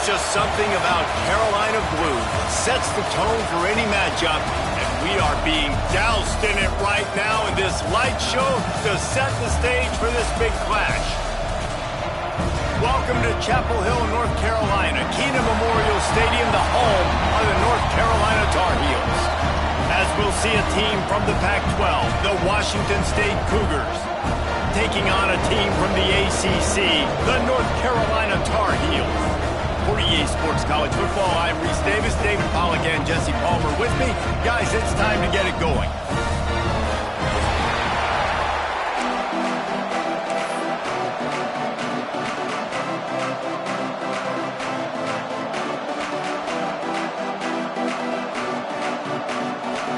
There's just something about Carolina blue that sets the tone for any matchup, and we are being doused in it right now in this light show to set the stage for this big clash. Welcome to Chapel Hill, North Carolina, Keenan Memorial Stadium, the home of the North Carolina Tar Heels. As we'll see a team from the Pac-12, the Washington State Cougars, taking on a team from the ACC, the North Carolina Tar Heels. For EA Sports College Football, I'm Reese Davis, David Pollock, and Jesse Palmer with me. Guys, it's time to get it going.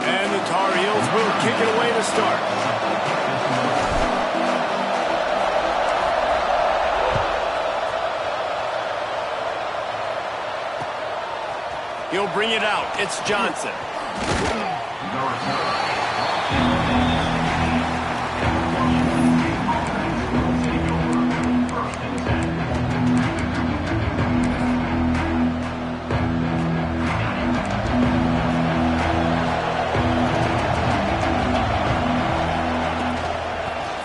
And the Tar Heels will kick it away to start. He'll bring it out. It's Johnson.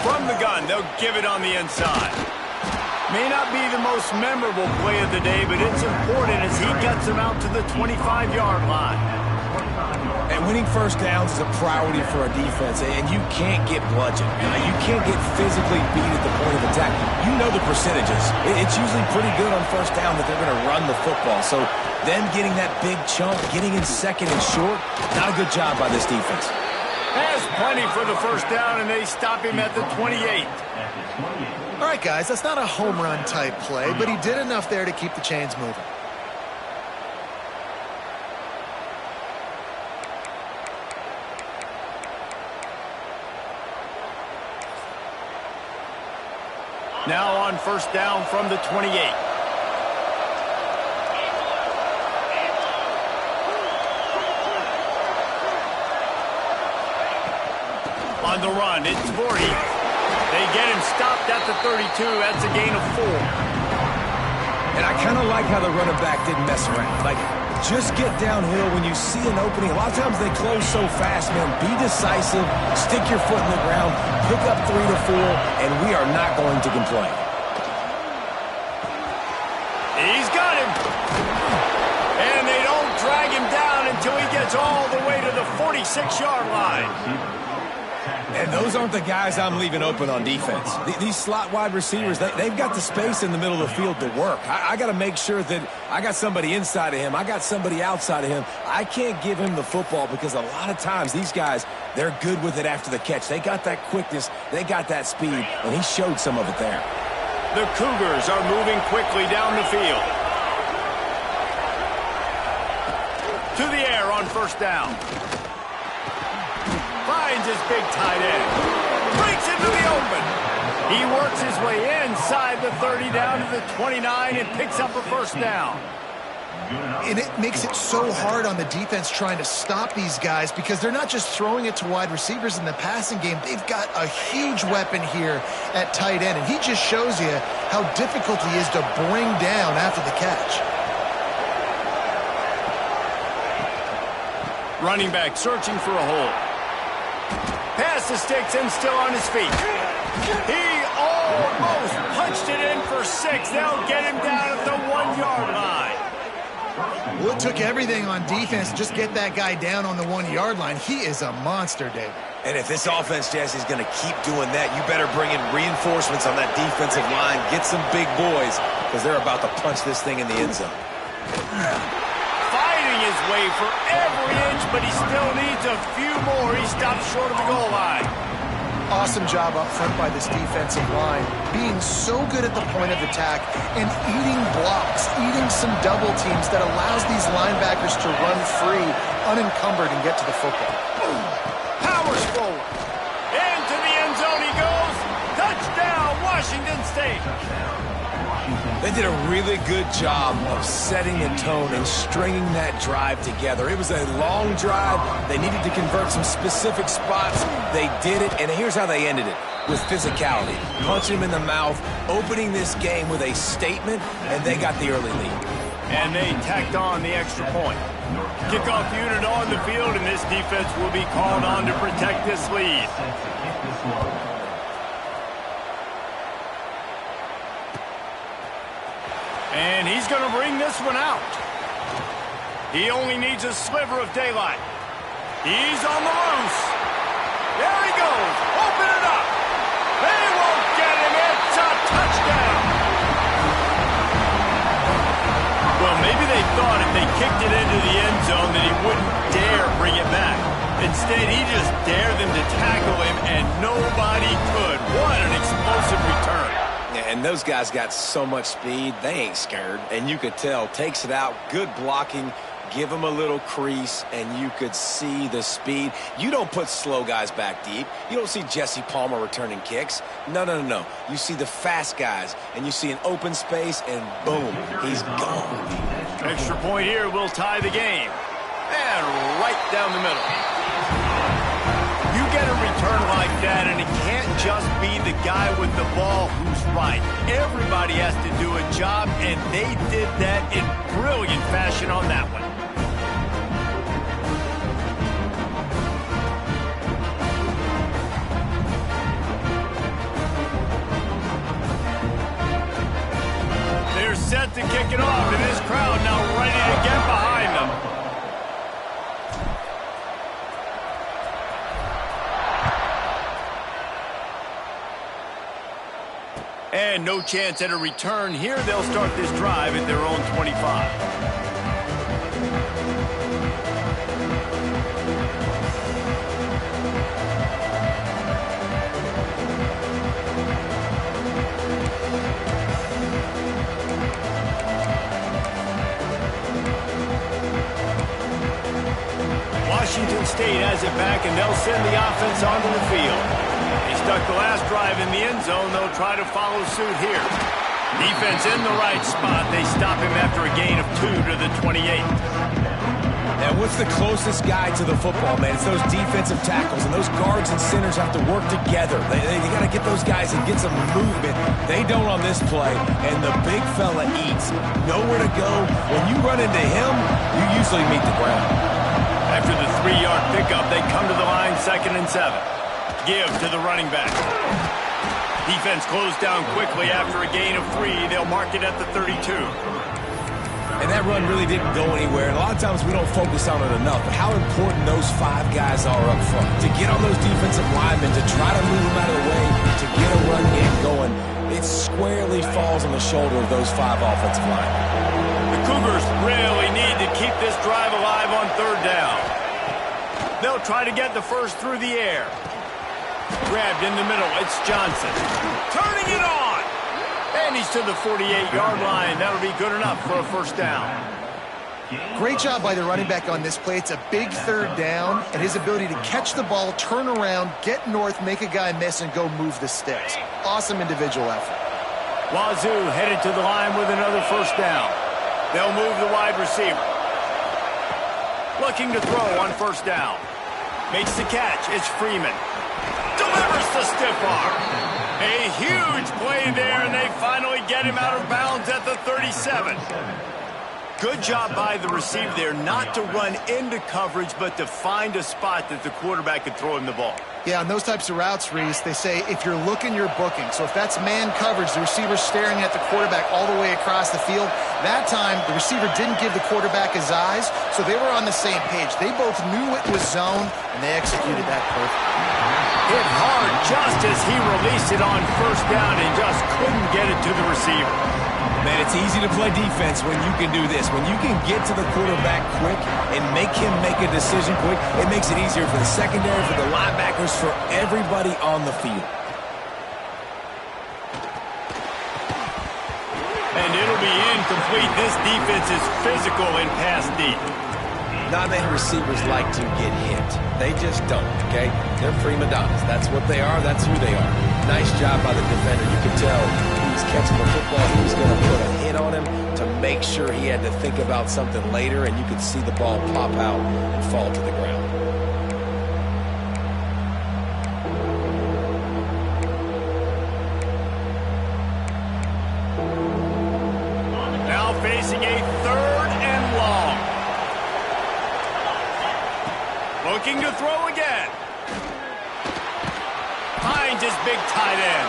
From the gun, they'll give it on the inside. May not be the most memorable play of the day, but it's important as he gets him out to the 25-yard line. And winning first downs is a priority for a defense, and you can't get bludgeoned. You can't get physically beat at the point of attack. You know the percentages. It's usually pretty good on first down that they're going to run the football. So them getting that big chunk, getting in second and short, not a good job by this defense. Has plenty for the first down, and they stop him at the 28. All right, guys, that's not a home run type play, but he did enough there to keep the chains moving. Now on first down from the 28. On the run, it's Voorhees. They get him stopped at the 32. That's a gain of 4. And I kind of like how the running back didn't mess around. Like, just get downhill when you see an opening. A lot of times they close so fast, man. Be decisive, stick your foot in the ground, pick up 3 to 4, and we are not going to complain. He's got him. And they don't drag him down until he gets all the way to the 46-yard line. And those aren't the guys I'm leaving open on defense. These slot wide receivers, they've got the space in the middle of the field to work. I got to make sure that I got somebody inside of him. I got somebody outside of him. I can't give him the football because a lot of times these guys, they're good with it after the catch. They got that quickness. They got that speed, and he showed some of it there. The Cougars are moving quickly down the field. To the air on first down. Finds his big tight end. Breaks into the open. He works his way inside the 30 down to the 29 and picks up a first down. And it makes it so hard on the defense trying to stop these guys because they're not just throwing it to wide receivers in the passing game. They've got a huge weapon here at tight end, and he just shows you how difficult he is to bring down after the catch. Running back searching for a hole. Pass the sticks and still on his feet. He almost punched it in for 6. They'll get him down at the 1-yard line. Well, it took everything on defense to just get that guy down on the 1-yard line. He is a monster, David. And if this offense, Jesse, is going to keep doing that, you better bring in reinforcements on that defensive line. Get some big boys because they're about to punch this thing in the end zone. His way for every inch, but he still needs a few more. He stops short of the goal line. Awesome job up front by this defensive line, being so good at the point of attack and eating blocks, eating some double teams that allows these linebackers to run free, unencumbered, and get to the football. Powers forward. Into the end zone he goes. Touchdown, Washington State. They did a really good job of setting the tone and stringing that drive together. It was a long drive. They needed to convert some specific spots. They did it, and here's how they ended it. With physicality, punching him in the mouth, opening this game with a statement, and they got the early lead. And they tacked on the extra point. Kickoff unit on the field, and this defense will be called on to protect this lead. And he's going to bring this one out. He only needs a sliver of daylight. He's on the loose. There he goes. Open it up. They won't get him. It's a touchdown. Well, maybe they thought if they kicked it into the end zone that he wouldn't dare bring it back. Instead, he just dared them to tackle him, and nobody could. What an explosive return. Yeah, and those guys got so much speed, they ain't scared. And you could tell, takes it out, good blocking, give him a little crease, and you could see the speed. You don't put slow guys back deep. You don't see Jesse Palmer returning kicks. No, no, no, no. You see the fast guys, and you see an open space, and boom, he's gone. Extra point here will tie the game. And right down the middle. You get a return like that, and it can't just be the guy with the ball who's right. Everybody has to do a job, and they did that in brilliant fashion on that one. They're set to kick it off, and this crowd now ready to get behind them. And no chance at a return here. They'll start this drive at their own 25. Washington State has it back, and they'll send the offense onto the field. He stuck the last drive in the end zone. They'll try to follow suit here. Defense in the right spot. They stop him after a gain of 2 to the 28. Now, what's the closest guy to the football, man? It's those defensive tackles, and those guards and centers have to work together. They got to get those guys and get some movement. They don't on this play, and the big fella eats. Nowhere to go. When you run into him, you usually meet the ground. After the 3-yard pickup, they come to the line, 2nd and 7. Give to the running back. Defense closed down quickly after a gain of 3. They'll mark it at the 32. And that run really didn't go anywhere. And a lot of times we don't focus on it enough. But how important those 5 guys are up front. To get on those defensive linemen, to try to move them out of the way, to get a run game going, it squarely falls on the shoulder of those 5 offensive linemen. The Cougars really need to keep this drive alive on 3rd down. They'll try to get the first through the air. Grabbed in the middle, it's Johnson. Turning it on! And he's to the 48-yard line. That'll be good enough for a 1st down. Great job by the running back on this play. It's a big 3rd down, and his ability to catch the ball, turn around, get north, make a guy miss, and go move the sticks. Awesome individual effort. Wazoo headed to the line with another 1st down. They'll move the wide receiver. Looking to throw on 1st down. Makes the catch. It's Freeman. Delivers the stiff arm. A huge play there, and they finally get him out of bounds at the 37. Good job by the receiver there not to run into coverage, but to find a spot that the quarterback could throw him the ball. Yeah, on those types of routes, Reese, they say if you're looking, you're booking. So if that's man coverage, the receiver's staring at the quarterback all the way across the field. That time, the receiver didn't give the quarterback his eyes, so they were on the same page. They both knew it was zone, and they executed that perfectly. Hit hard just as he released it on 1st down and just couldn't get it to the receiver. Man, it's easy to play defense when you can do this. When you can get to the quarterback quick and make him make a decision quick, it makes it easier for the secondary, for the linebackers, for everybody on the field. And it'll be incomplete. This defense is physical and pass deep. Not many receivers like to get hit. They just don't, okay? They're prima donnas. That's what they are. That's who they are. Nice job by the defender. You can tell he's catching the football. He was going to put a hit on him to make sure he had to think about something later, and you could see the ball pop out and fall to the ground. Now facing a 3rd Looking to throw again. Finds his big tight end.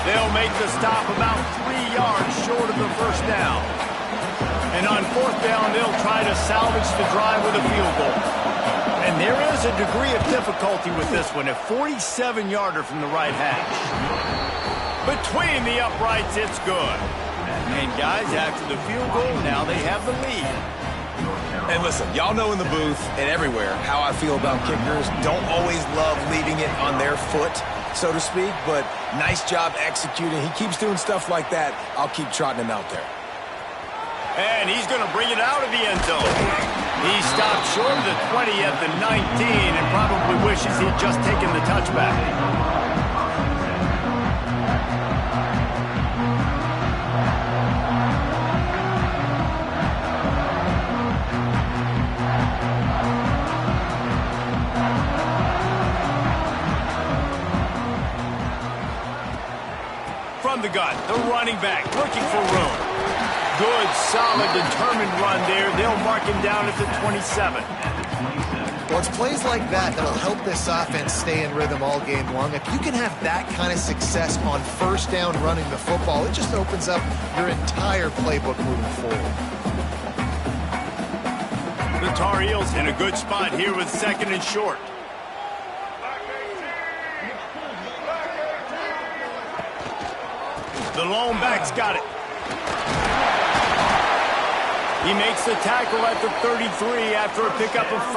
They'll make the stop about 3 yards short of the first down. And on fourth down, they'll try to salvage the drive with a field goal. And there is a degree of difficulty with this one, a 47-yarder from the right hash. Between the uprights, it's good. And guys, after the field goal, now they have the lead. And listen, y'all know in the booth and everywhere how I feel about kickers. Don't always love leaving it on their foot, so to speak, but nice job executing. He keeps doing stuff like that. I'll keep trotting him out there. And he's going to bring it out of the end zone. He stopped short of the 20 at the 19 and probably wishes he'd just taken the touchback. From the gun, the running back looking for room. Good, solid, determined run there. They'll mark him down at the 27. Well, it's plays like that that'll help this offense stay in rhythm all game long. If you can have that kind of success on first down running the football, it just opens up your entire playbook moving forward. The Tar Heels in a good spot here with second and short. The lone back's got it. He makes the tackle at the 33 after a pickup of 5.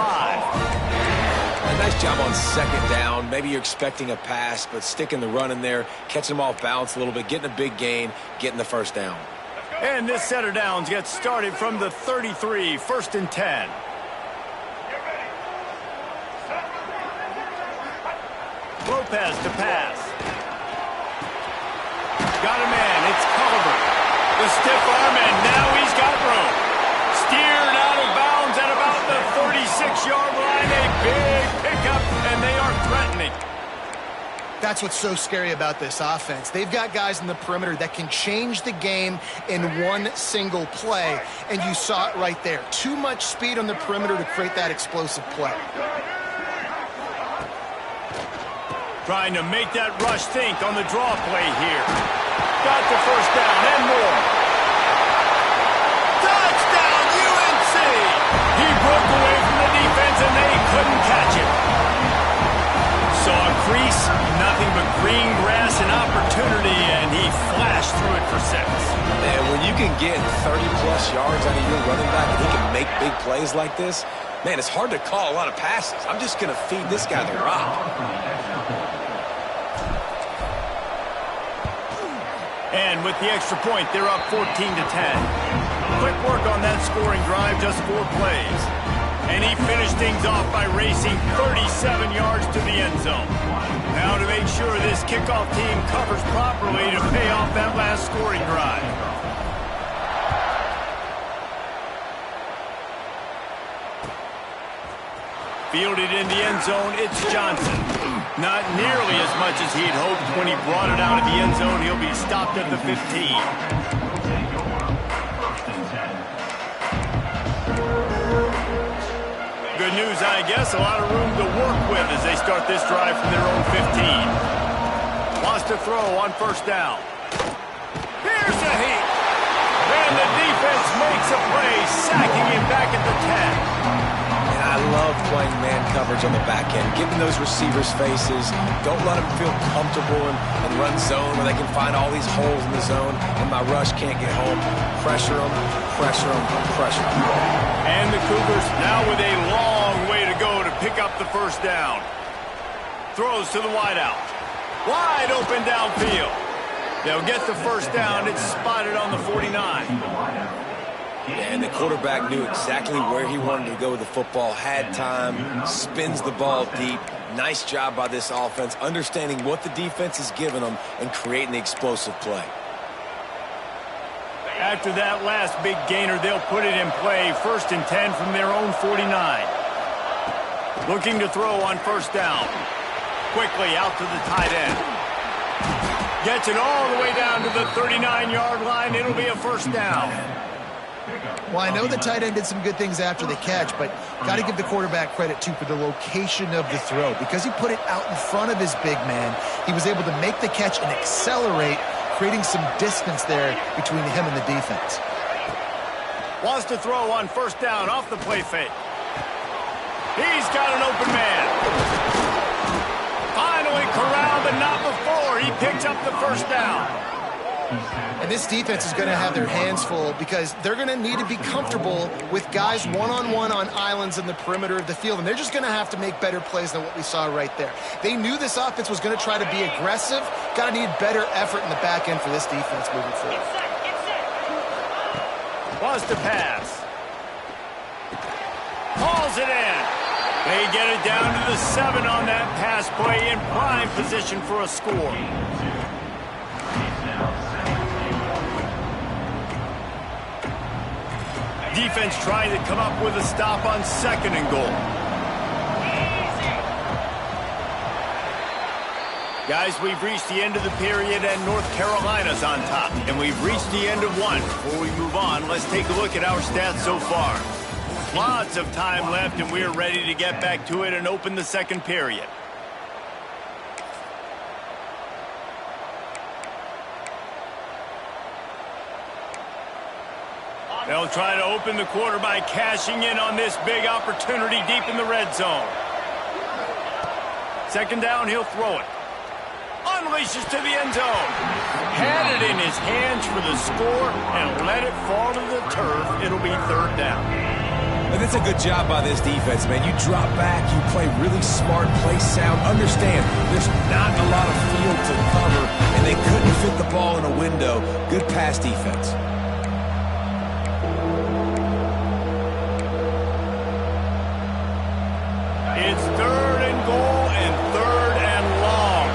A nice job on second down. Maybe you're expecting a pass, but sticking the run in there, catching them off balance a little bit, getting a big gain, getting the first down. And this set of downs gets started from the 33, first and 10. Lopez to pass. Got a man. It's Culver. The stiff arm, and now he's got room. Steered out of bounds at about the 36-yard line. A big pickup, and they are threatening. That's what's so scary about this offense. They've got guys in the perimeter that can change the game in one single play, and you saw it right there. Too much speed on the perimeter to create that explosive play. Trying to make that rush think on the draw play here. Got the first down and more. Touchdown, UNC! He broke away from the defense and they couldn't catch him. Saw a crease, nothing but green grass and opportunity, and he flashed through it for 6. And when you can get 30-plus yards out of your running back and he can make big plays like this, man, it's hard to call a lot of passes. I'm just going to feed this guy the rock. And with the extra point, they're up 14-10. Quick work on that scoring drive, just 4 plays. And he finished things off by racing 37 yards to the end zone. Now to make sure this kickoff team covers properly to pay off that last scoring drive. Fielded in the end zone, it's Johnson. Not nearly as much as he'd hoped. When he brought it out of the end zone, he'll be stopped at the 15. Good news, I guess. A lot of room to work with as they start this drive from their own 15. Wants to throw on first down. Here's a heat. And the defense makes a play, sacking him back at the 10. I love playing man coverage on the back end, getting those receivers' faces. Don't let them feel comfortable and run zone where they can find all these holes in the zone and my rush can't get home. Pressure them, pressure them, pressure them. And the Cougars now with a long way to go to pick up the first down. Throws to the wideout. Wide open downfield. They'll get the first down. It's spotted on the 49. And the quarterback knew exactly where he wanted to go with the football, had time, spins the ball deep. Nice job by this offense, understanding what the defense is giving them and creating the explosive play. After that last big gainer, they'll put it in play. First and 10 from their own 49. Looking to throw on first down. Quickly out to the tight end. Gets it all the way down to the 39-yard line. It'll be a first down. Well, I know the tight end did some good things after the catch, but got to give the quarterback credit, too, for the location of the throw. Because he put it out in front of his big man, he was able to make the catch and accelerate, creating some distance there between him and the defense. Wants to throw on first down off the play fake. He's got an open man. Finally corralled, but not before. He picks up the first down. And this defense is going to have their hands full because they're going to need to be comfortable with guys one-on-one on islands in the perimeter of the field. And they're just going to have to make better plays than what we saw right there. They knew this offense was going to try to be aggressive. Got to need better effort in the back end for this defense moving forward. Wants to pass. Hauls it in. They get it down to the 7 on that pass play in prime position for a score. Defense trying to come up with a stop on 2nd and goal. Guys, we've reached the end of the period and North Carolina's on top. And we've reached the end of one. Before we move on, let's take a look at our stats so far. Lots of time left and we're ready to get back to it and open the 2nd period. They'll try to open the quarter by cashing in on this big opportunity deep in the red zone. 2nd down, he'll throw it. Unleashes to the end zone. Had it in his hands for the score and let it fall to the turf. It'll be 3rd down. And it's a good job by this defense, man. You drop back, you play really smart, play sound. Understand, there's not a lot of field to cover, and they couldn't fit the ball in a window. Good pass defense. It's 3rd and goal and 3rd and long.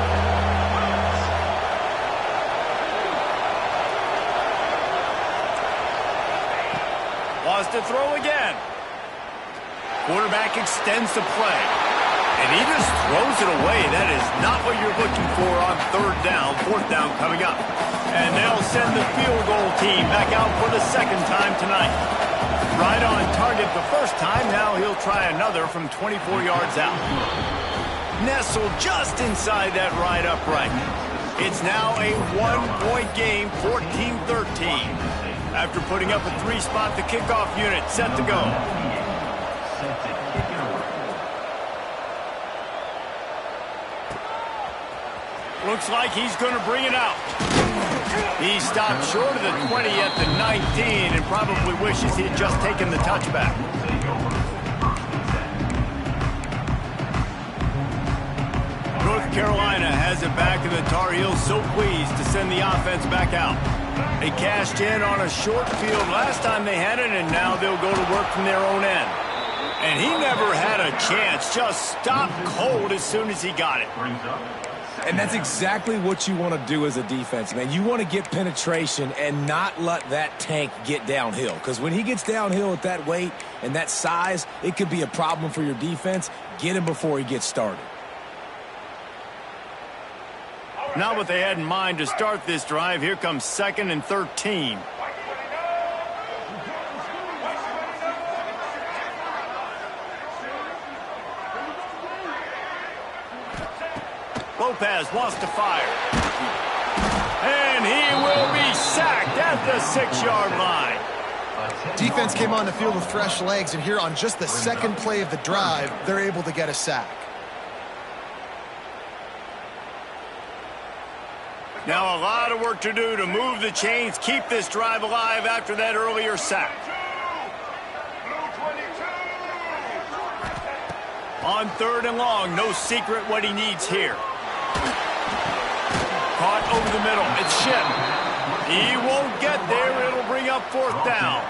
Wants to throw again. Quarterback extends the play. And he just throws it away. That is not what you're looking for on 3rd down. 4th down coming up. And they'll send the field goal team back out for the 2nd time tonight. Right on target the first time. Now he'll try another from 24 yards out. Nestled just inside that right upright. It's now a 1-point game, 14-13. After putting up a 3-spot, the kickoff unit set to go. Looks like he's going to bring it out. He stopped short of the 20 at the 19 and probably wishes he had just taken the touchback. North Carolina has it back, and the Tar Heels so pleased to send the offense back out. They cashed in on a short field last time they had it, and now they'll go to work from their own end. And he never had a chance, just stopped cold as soon as he got it. And that's exactly what you want to do as a defense, man. You want to get penetration and not let that tank get downhill. Because when he gets downhill at that weight and that size, it could be a problem for your defense. Get him before he gets started. Not what they had in mind to start this drive. Here comes 2nd and 13. Lopez wants to fire. And he will be sacked at the 6-yard line. Defense came on the field with fresh legs, and here on just the 2nd play of the drive, they're able to get a sack. Now a lot of work to do to move the chains, keep this drive alive after that earlier sack. On 3rd and long, no secret what he needs here. Caught over the middle. It's Ship. He won't get there. It'll bring up 4th down.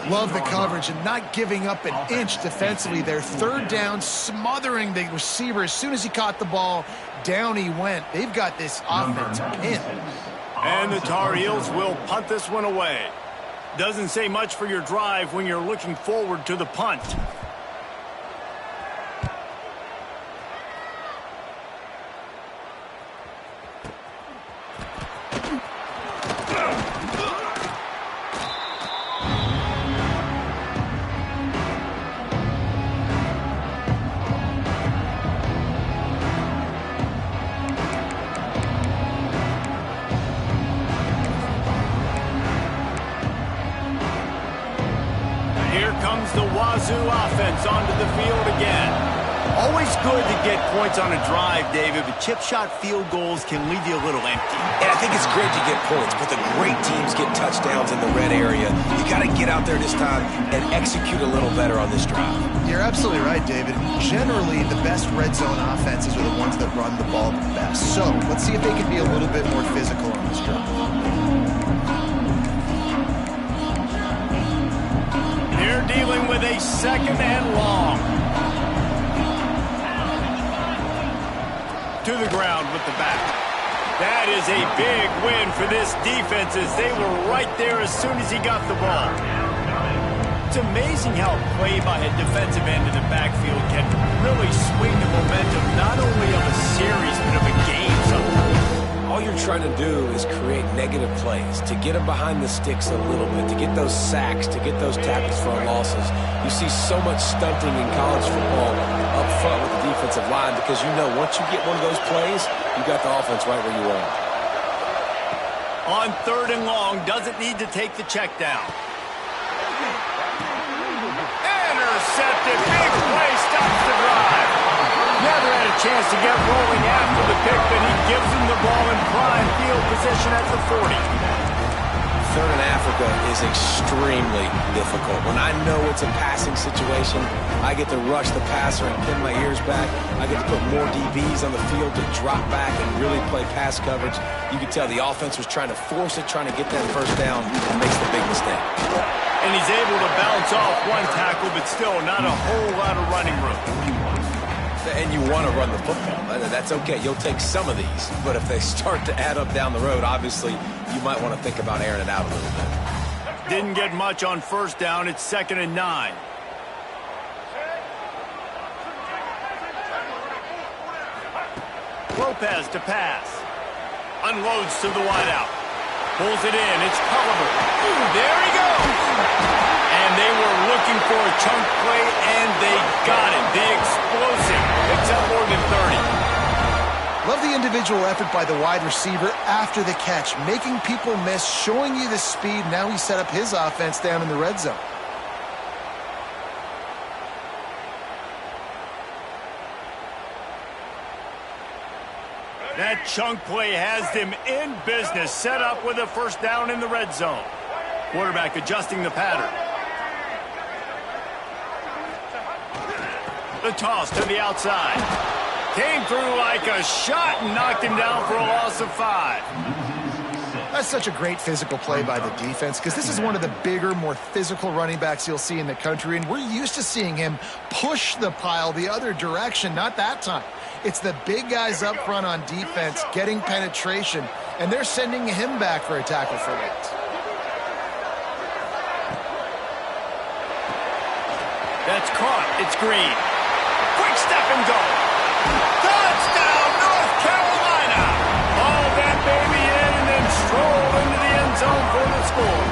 Love the coverage and not giving up an inch defensively there. 3rd down, smothering the receiver. As soon as he caught the ball, down he went. They've got this offense pinned. And the Tar Heels will punt this one away. Doesn't say much for your drive when you're looking forward to the punt. Here comes the Wazoo offense onto the field again. Always good to get points on a drive, David, but chip shot field goals can leave you a little empty. And I think it's great to get points, but the great teams get touchdowns in the red area. You got to get out there this time and execute a little better on this drive. You're absolutely right, David. Generally, the best red zone offenses are the ones that run the ball the best. So let's see if they can be a little bit more physical on this drive. They're dealing with a second and long. To the ground with the back. That is a big win for this defense as they were right there as soon as he got the ball. It's amazing how play by a defensive end in the backfield can really swing the momentum not only of a series but of a game sometimes. All you're trying to do is create negative plays, to get them behind the sticks a little bit, to get those sacks, to get those tackles for losses. You see so much stunting in college football up front with the defensive line because you know once you get one of those plays, you got the offense right where you want. On third and long, doesn't need to take the check down. Intercepted, big play, stops the drive. Never had a chance to get rolling after the pick, but he gives him the ball in prime field position at the 40. Third in Africa is extremely difficult. When I know it's a passing situation, I get to rush the passer and pin my ears back. I get to put more DBs on the field to drop back and really play pass coverage. You can tell the offense was trying to force it, trying to get that first down, and makes the big mistake. And he's able to bounce off one tackle, but still not a whole lot of running room. And you want to run the football. That's okay. You'll take some of these. But if they start to add up down the road, obviously, you might want to think about airing it out a little bit. Didn't get much on first down. It's 2nd and 9. Lopez to pass. Unloads to the wideout. Pulls it in. It's Culliver. Ooh, there he goes. And they were looking for a chunk play, and they got it. The explosive. Picks up more than 30. Love the individual effort by the wide receiver after the catch, making people miss, showing you the speed. Now he set up his offense down in the red zone. That chunk play has them in business, set up with a first down in the red zone. Quarterback adjusting the pattern. The toss to the outside. Came through like a shot and knocked him down for a loss of 5. That's such a great physical play by the defense because this is one of the bigger, more physical running backs you'll see in the country, and we're used to seeing him push the pile the other direction, not that time. It's the big guys up front on defense getting penetration, and they're sending him back for a tackle for loss. That's caught. It's Green. Quick step and go. Touchdown, North Carolina. Ball that baby in and then stroll into the end zone for the score.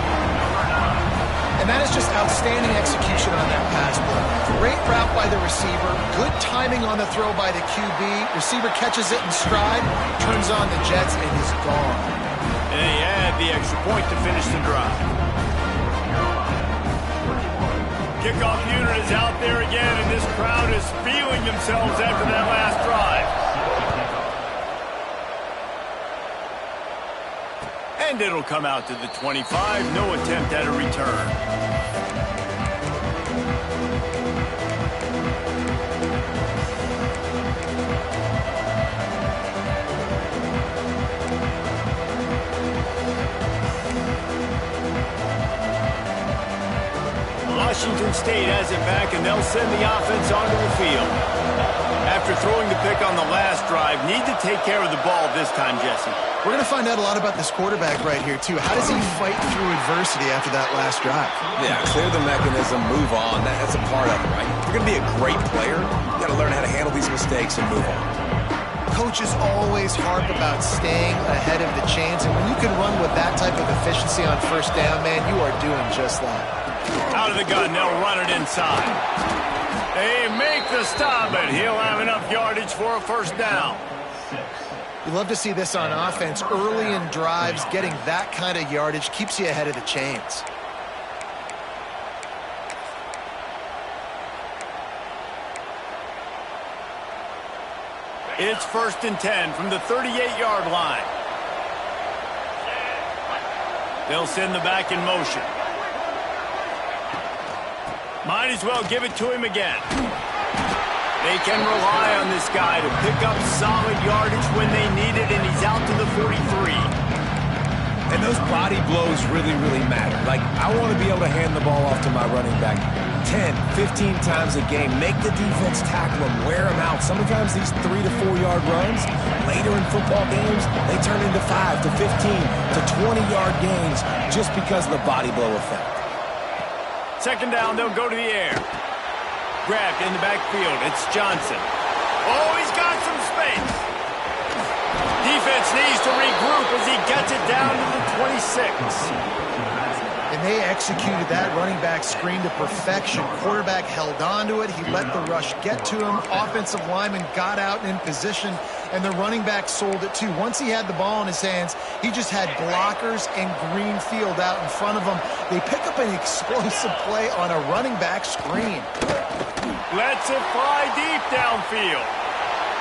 And that is just outstanding execution on that pass play. Great route by the receiver. Good timing on the throw by the QB. Receiver catches it in stride, turns on the jets, and is gone. And he had the extra point to finish the drive. Kickoff unit is out there again, and this crowd is feeling themselves after that last drive. And it'll come out to the 25. No attempt at a return. Washington State has it back, and they'll send the offense onto the field. After throwing the pick on the last drive, need to take care of the ball this time, Jesse. We're going to find out a lot about this quarterback right here, too. How does he fight through adversity after that last drive? Yeah, clear the mechanism, move on. That's a part of it, right? If you're going to be a great player, you got to learn how to handle these mistakes and move on. Coaches always harp about staying ahead of the chains, and when you can run with that type of efficiency on first down, man, you are doing just that. Out of the gun, they'll run it inside. They make the stop, and he'll have enough yardage for a first down. You love to see this on offense. Early in drives, getting that kind of yardage keeps you ahead of the chains. It's 1st and 10 from the 38-yard line. They'll send the back in motion. Might as well give it to him again. They can rely on this guy to pick up solid yardage when they need it, and he's out to the 43. And those body blows really, really matter. Like, I want to be able to hand the ball off to my running back 10, 15 times a game. Make the defense tackle him, wear him out. Sometimes these 3 to 4 yard runs, later in football games, they turn into 5 to 15 to 20-yard gains just because of the body blow effect. 2nd down, they'll go to the air. Grabbed in the backfield. It's Johnson. Oh, he's got some space. Defense needs to regroup as he gets it down to the 26. And they executed that running back screen to perfection. Quarterback held on to it. He let the rush get to him. Offensive lineman got out and in position, and the running back sold it too. Once he had the ball in his hands, he just had blockers and green field out in front of him. They pick up an explosive play on a running back screen. Lets it fly deep downfield.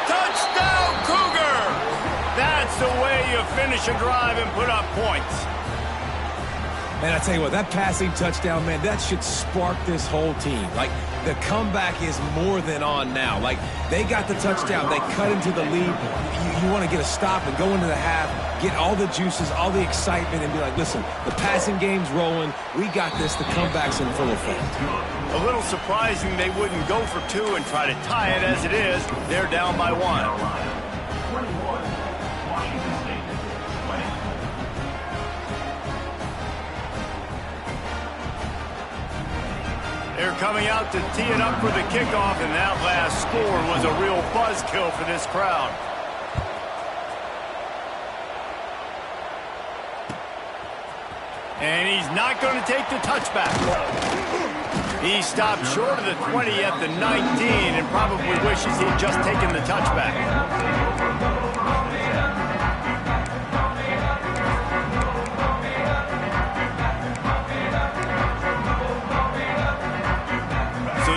Touchdown, Cougar! That's the way you finish a drive and put up points. Man, I tell you what, that passing touchdown, man, that should spark this whole team. Like, the comeback is more than on now. Like, they got the touchdown. They cut into the lead. You want to get a stop and go into the half, get all the juices, all the excitement, and be like, listen, the passing game's rolling. We got this. The comeback's in full effect. A little surprising they wouldn't go for 2 and try to tie it. As it is, they're down by 1. They're coming out to tee it up for the kickoff, and that last score was a real buzzkill for this crowd. And he's not going to take the touchback. He stopped short of the 20 at the 19 and probably wishes he'd just taken the touchback.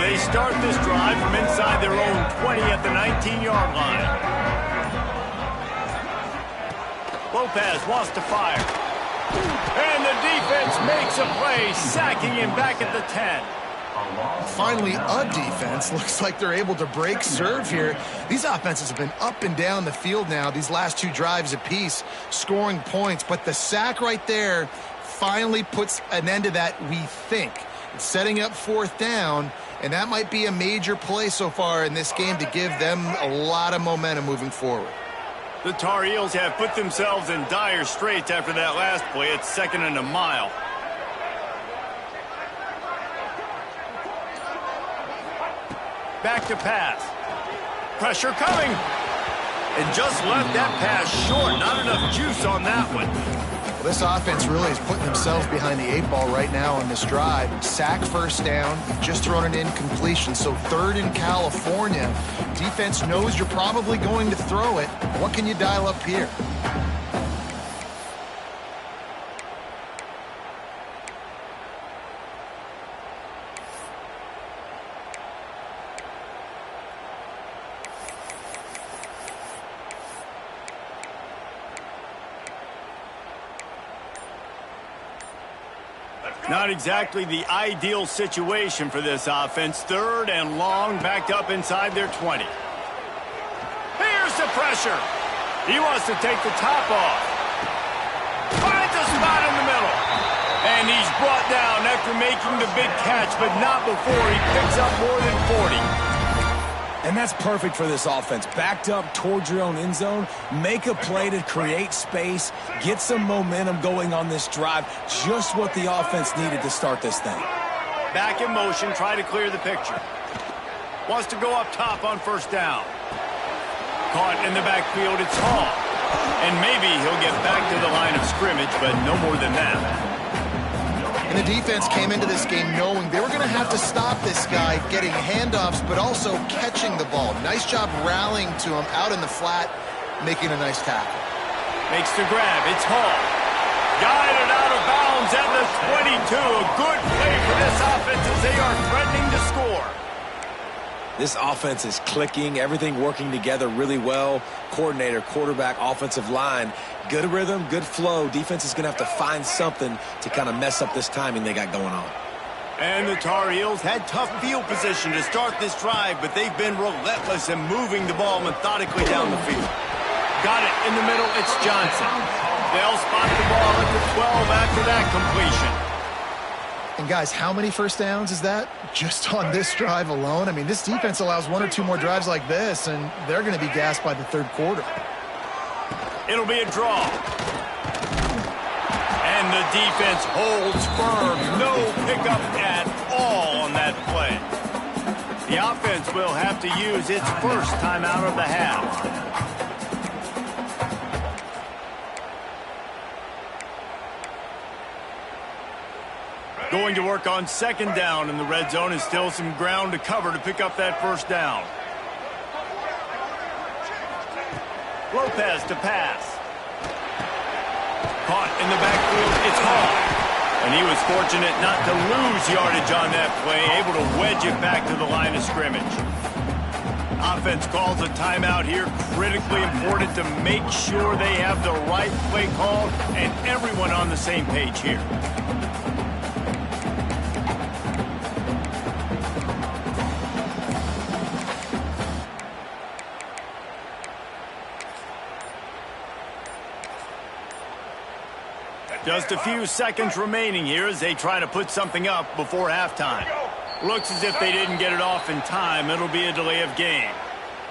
They start this drive from inside their own 20 at the 19-yard line. Lopez wants to fire. And the defense makes a play, sacking him back at the 10. Finally, a defense looks like they're able to break serve here. These offenses have been up and down the field now, these last 2 drives apiece, scoring points. But the sack right there finally puts an end to that, we think. It's setting up 4th down. And that might be a major play so far in this game to give them a lot of momentum moving forward. The Tar Heels have put themselves in dire straits after that last play. It's 2nd and a mile. Back to pass. Pressure coming. And just left that pass short. Not enough juice on that one. Well, this offense really is putting themselves behind the 8 ball right now on this drive. Sack 1st down, just thrown an incompletion. So 3rd in California. Defense knows you're probably going to throw it. What can you dial up here? Not exactly the ideal situation for this offense. 3rd and long, backed up inside their 20. Here's the pressure. He wants to take the top off. Finds a spot in the middle. And he's brought down after making the big catch, but not before he picks up more than 40. And that's perfect for this offense. Backed up towards your own end zone, make a play to create space, get some momentum going on this drive. Just what the offense needed to start this thing. Back in motion, try to clear the picture. Wants to go up top on 1st down. Caught in the backfield, it's Hall. And maybe he'll get back to the line of scrimmage, but no more than that. And the defense came into this game knowing they were going to have to stop this guy getting handoffs, but also catching the ball. Nice job rallying to him out in the flat, making a nice tackle. Makes the grab. It's Hall. Guided out of bounds at the 22. A good play for this offense as they are threatening to score. This offense is clicking, everything working together really well. Coordinator, quarterback, offensive line, good rhythm, good flow. Defense is going to have to find something to kind of mess up this timing they got going on. And the Tar Heels had tough field position to start this drive, but they've been relentless in moving the ball methodically down the field. Got it in the middle, it's Johnson. They'll spot the ball at the 12 after that completion. And guys, how many first downs is that just on this drive alone? I mean, this defense allows one or two more drives like this, and they're going to be gassed by the third quarter. It'll be a draw. And the defense holds firm. No pickup at all on that play. The offense will have to use its first timeout of the half. Going to work on second down in the red zone, and still some ground to cover to pick up that first down. Lopez to pass. Caught in the backfield, it's Hall. And he was fortunate not to lose yardage on that play, able to wedge it back to the line of scrimmage. Offense calls a timeout here, critically important to make sure they have the right play call and everyone on the same page here. Just a few seconds remaining here as they try to put something up before halftime. Looks as if they didn't get it off in time. It'll be a delay of game.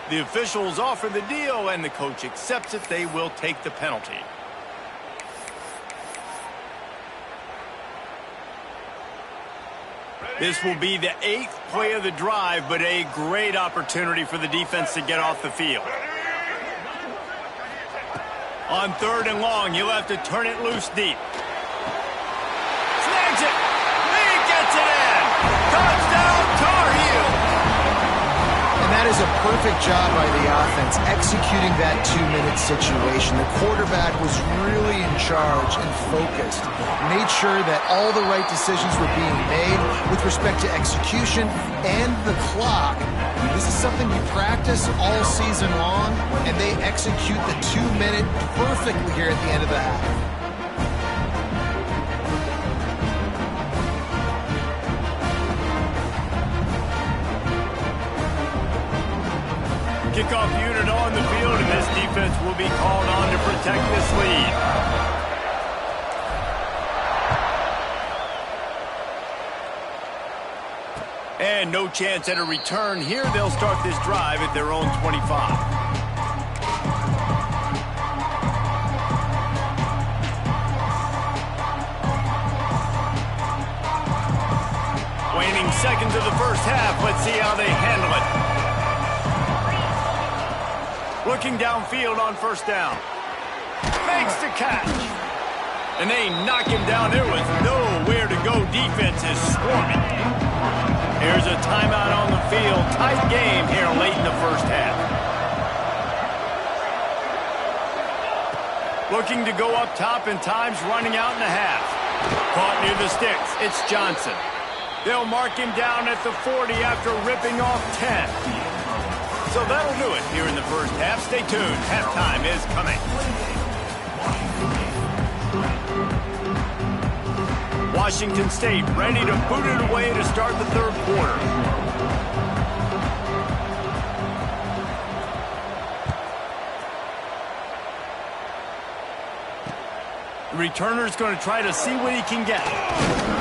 The officials offer the deal, and the coach accepts it. They will take the penalty. This will be the 8th play of the drive, but a great opportunity for the defense to get off the field. On third and long, he'll have to turn it loose deep. Snags it. He gets it in. Touchdown, Tar Heels. And that is a perfect job by the offense, executing that 2-minute situation. The quarterback was really in charge and focused. Made sure that all the right decisions were being made with respect to execution and the clock. This is something we practice all season long, and they execute the 2-minute perfectly here at the end of the half. Kickoff unit on the field, and this defense will be called on to protect this lead. And no chance at a return here. They'll start this drive at their own 25. Waning seconds of the first half. Let's see how they handle it. Looking downfield on first down. Makes the catch. And they knock him down. There was nowhere to go. Defense is swarming. Here's a timeout on the field. Tight game here late in the first half. Looking to go up top, and time's running out in the half. Caught near the sticks. It's Johnson. They'll mark him down at the 40 after ripping off 10. So that'll do it here in the first half. Stay tuned. Halftime is coming. Washington State ready to boot it away to start the third quarter. The returner's going to try to see what he can get.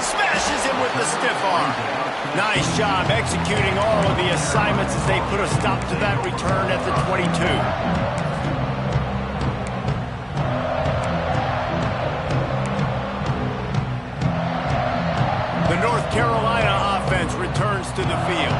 Smashes him with the stiff arm. Nice job executing all of the assignments as they put a stop to that return at the 22. The North Carolina offense returns to the field.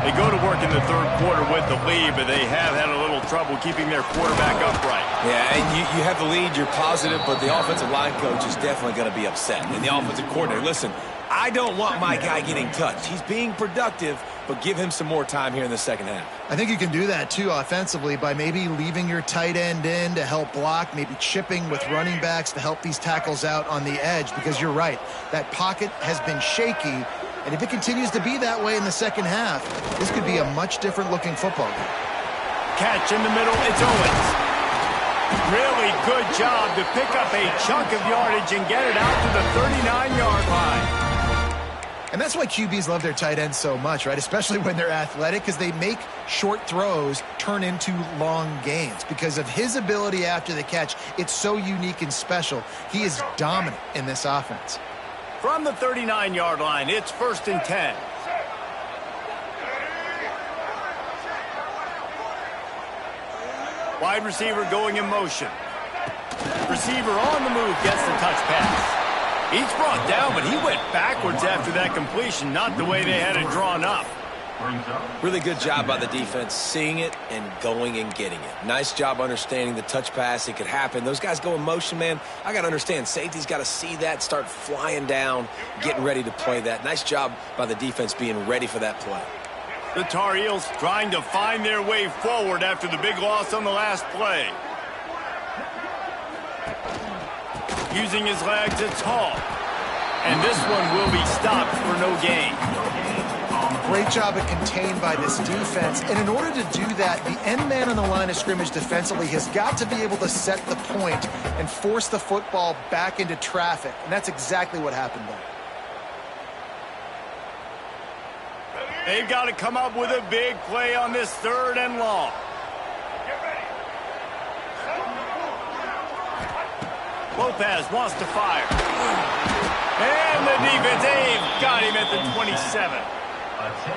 They go to work in the third quarter with the lead, but they have had a little trouble keeping their quarterback upright. Yeah, and you have the lead, you're positive, but the offensive line coach is definitely going to be upset. And the offensive coordinator, listen, I don't want my guy getting touched. He's being productive, but give him some more time here in the second half. I think you can do that, too, offensively, by maybe leaving your tight end in to help block, maybe chipping with running backs to help these tackles out on the edge, because you're right. That pocket has been shaky, And if it continues to be that way in the second half, this could be a much different looking football game. Catch in the middle, it's Owens. Really good job to pick up a chunk of yardage and get it out to the 39-yard line. And that's why QBs love their tight ends so much, right? Especially when they're athletic, because they make short throws turn into long gains. Because of his ability after the catch, it's so unique and special. He is dominant in this offense. From the 39-yard line, it's 1st and 10. Wide receiver going in motion. Receiver on the move gets the touch pass. He's brought down, but he went backwards after that completion, not the way they had it drawn up. Really good job by the defense, seeing it and going and getting it. Nice job understanding the touch pass. It could happen. Those guys go in motion, man. I got to understand, safety's got to see that, start flying down, getting ready to play that. Nice job by the defense being ready for that play. The Tar Heels trying to find their way forward after the big loss on the last play. Using his legs, it's Hall. And this one will be stopped for no gain. Great job at contained by this defense. And in order to do that, the end man on the line of scrimmage defensively has got to be able to set the point and force the football back into traffic. And that's exactly what happened there. They've got to come up with a big play on this 3rd and long. Lopez wants to fire. And the defense, they've got him at the 27.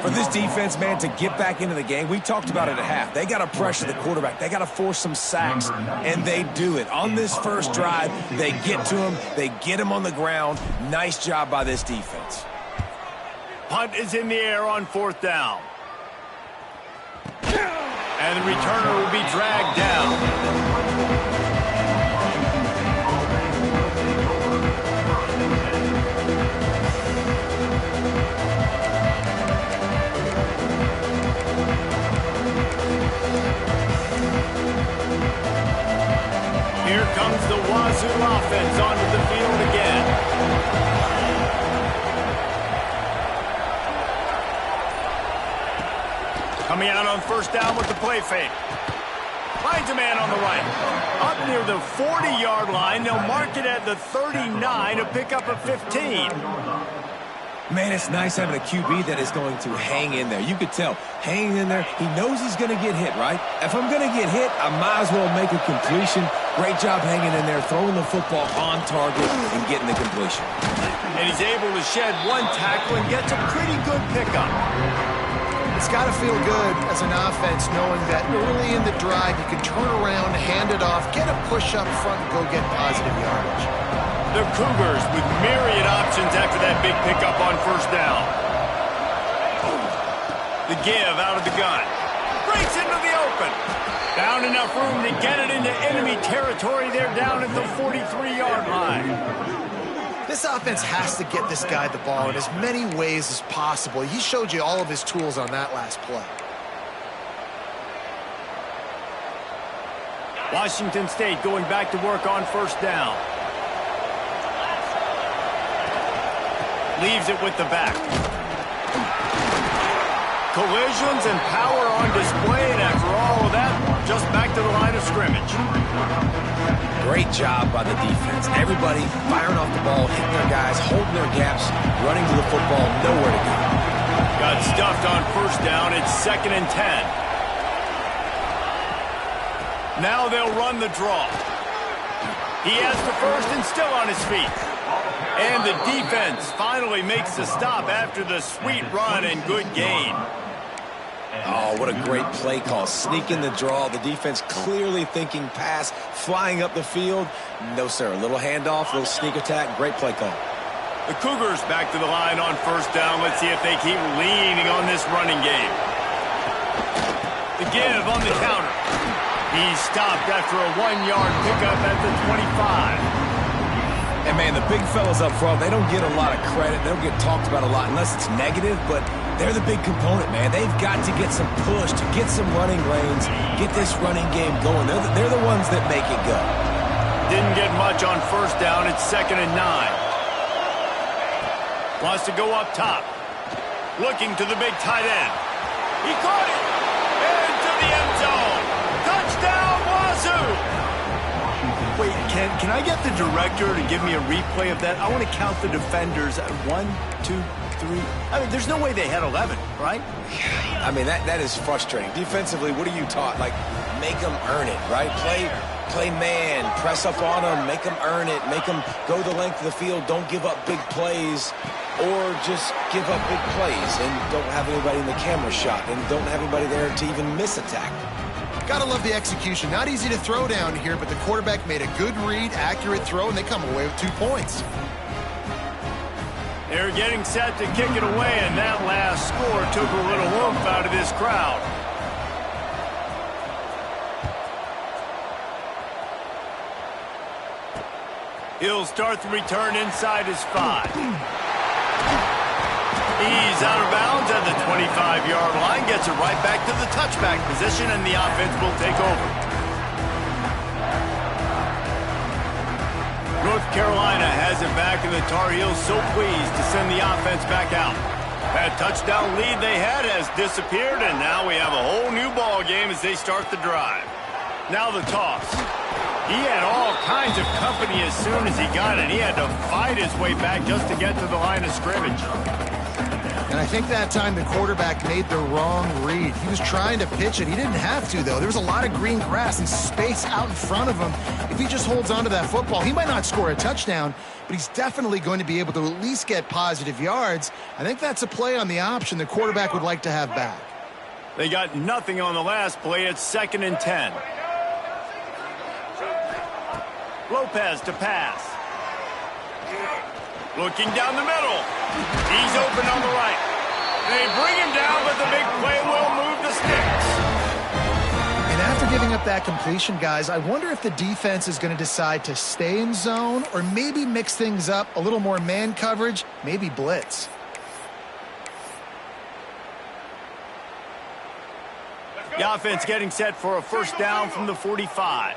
For this defense, man, to get back into the game, we talked about it at half. They got to pressure the quarterback. They got to force some sacks, and they do it. On this first drive, they get to him. They get him on the ground. Nice job by this defense. Punt is in the air on 4th down. And the returner will be dragged down. Here comes the Wazoo offense onto the field again. Coming out on 1st down with the play fake. Finds a man on the right. Up near the 40-yard line, they'll mark it at the 39 to pick up a 15. Man, it's nice having a QB that is going to hang in there. You could tell, hanging in there, he knows he's going to get hit, right? If I'm going to get hit, I might as well make a completion. Great job hanging in there, throwing the football on target and getting the completion. And he's able to shed one tackle and gets a pretty good pickup. It's got to feel good as an offense knowing that early in the drive you can turn around, hand it off, get a push up front, and go get positive yardage. The Cougars with myriad options after that big pickup on 1st down. The give out of the gun. Breaks into the open. Found enough room to get it into enemy territory. They're down at the 43-yard line. This offense has to get this guy the ball in as many ways as possible. He showed you all of his tools on that last play. Washington State going back to work on 1st down. Leaves it with the back. Collisions and power on display, and after all of that, just back to the line of scrimmage. Great job by the defense. Everybody firing off the ball, hitting their guys, holding their gaps, running to the football, nowhere to go. Got stuffed on 1st down. It's 2nd and 10. Now they'll run the draw. He has the first and still on his feet. And the defense finally makes the stop after the sweet run and good gain. Oh, what a great play call. Sneak in the draw. The defense clearly thinking pass, flying up the field. No, sir. A little handoff, a little sneak attack. Great play call. The Cougars back to the line on 1st down. Let's see if they keep leaning on this running game. The give on the counter. He's stopped after a 1-yard pickup at the 25. And, man, the big fellas up front, they don't get a lot of credit. They don't get talked about a lot unless it's negative, but they're the big component, man. They've got to get some push, to get some running lanes, get this running game going. They're the ones that make it go. Didn't get much on 1st down. It's 2nd and 9. Wants to go up top. Looking to the big tight end. He caught it. Into the end zone. Touchdown, Wazoo. Wait, can I get the director to give me a replay of that? I want to count the defenders. 1, 2, 3. I mean, there's no way they had 11, right? I mean, that is frustrating. Defensively, what are you taught? Like, make them earn it, right? Play man, press up on them, make them earn it, make them go the length of the field, don't give up big plays, or just give up big plays and don't have anybody in the camera shot and don't have anybody there to even miss a tackle. Gotta love the execution. Not easy to throw down here, but the quarterback made a good read, accurate throw, and they come away with 2 points. They're getting set to kick it away, and that last score took a little oomph out of this crowd. He'll start the return inside his 5. He's out of bounds at the 25-yard line, gets it right back to the touchback position, and the offense will take over. North Carolina has it back, and the Tar Heels so pleased to send the offense back out. That touchdown lead they had has disappeared, and now we have a whole new ball game as they start the drive. Now the toss. He had all kinds of company as soon as he got it. He had to fight his way back just to get to the line of scrimmage. And I think that time the quarterback made the wrong read. He was trying to pitch it. He didn't have to, though. There was a lot of green grass and space out in front of him. If he just holds on to that football, he might not score a touchdown, but he's definitely going to be able to at least get positive yards. I think that's a play on the option the quarterback would like to have back. They got nothing on the last play. It's 2nd and 10. Lopez to pass. Looking down the middle. He's open on the right. They bring him down, but the big play will move the sticks. And after giving up that completion, guys, I wonder if the defense is going to decide to stay in zone or maybe mix things up, a little more man coverage, maybe blitz. The offense getting set for a first down from the 45.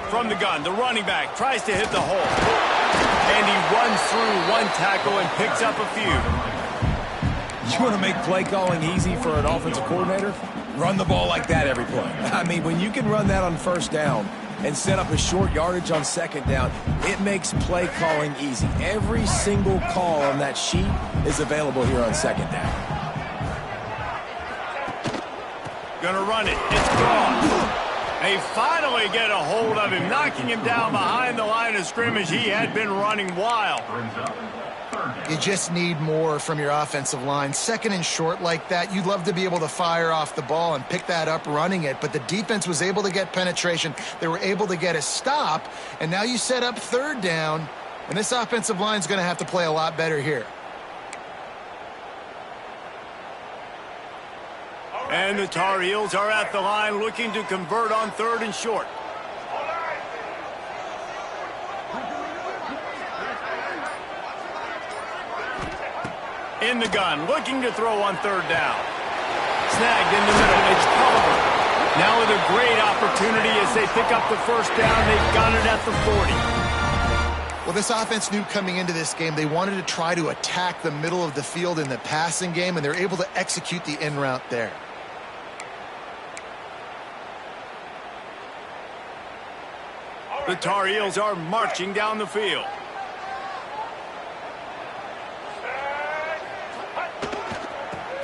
From the gun, the running back tries to hit the hole. And he runs through one tackle and picks up a few. You want to make play calling easy for an offensive coordinator? Run the ball like that every play. I mean, when you can run that on first down and set up a short yardage on second down, it makes play calling easy. Every single call on that sheet is available here on second down. Gonna run it. It's gone. They finally get a hold of him, knocking him down behind the line of scrimmage. He had been running wild. You just need more from your offensive line. 2nd and short like that, you'd love to be able to fire off the ball and pick that up running it, but the defense was able to get penetration. They were able to get a stop, and now you set up 3rd down, and this offensive line is going to have to play a lot better here. And the Tar Heels are at the line looking to convert on 3rd and short. In the gun, looking to throw on 3rd down. Snagged in the middle, it's covered. Now with a great opportunity as they pick up the first down, they've got it at the 40. Well, this offense knew coming into this game they wanted to try to attack the middle of the field in the passing game, and they're able to execute the in route there. The Tar Heels are marching down the field.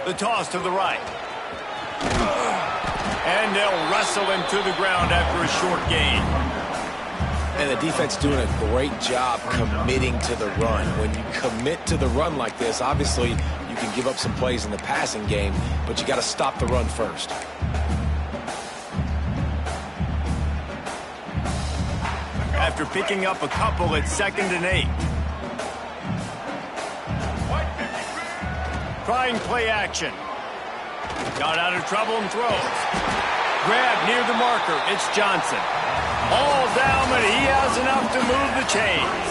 The toss to the right. And they'll wrestle him to the ground after a short gain. And the defense doing a great job committing to the run. When you commit to the run like this, obviously you can give up some plays in the passing game, but you got to stop the run first. After picking up a couple, it's 2nd and 8. Trying play action. Got out of trouble and throws. Grab near the marker. It's Johnson. All down, but he has enough to move the chains.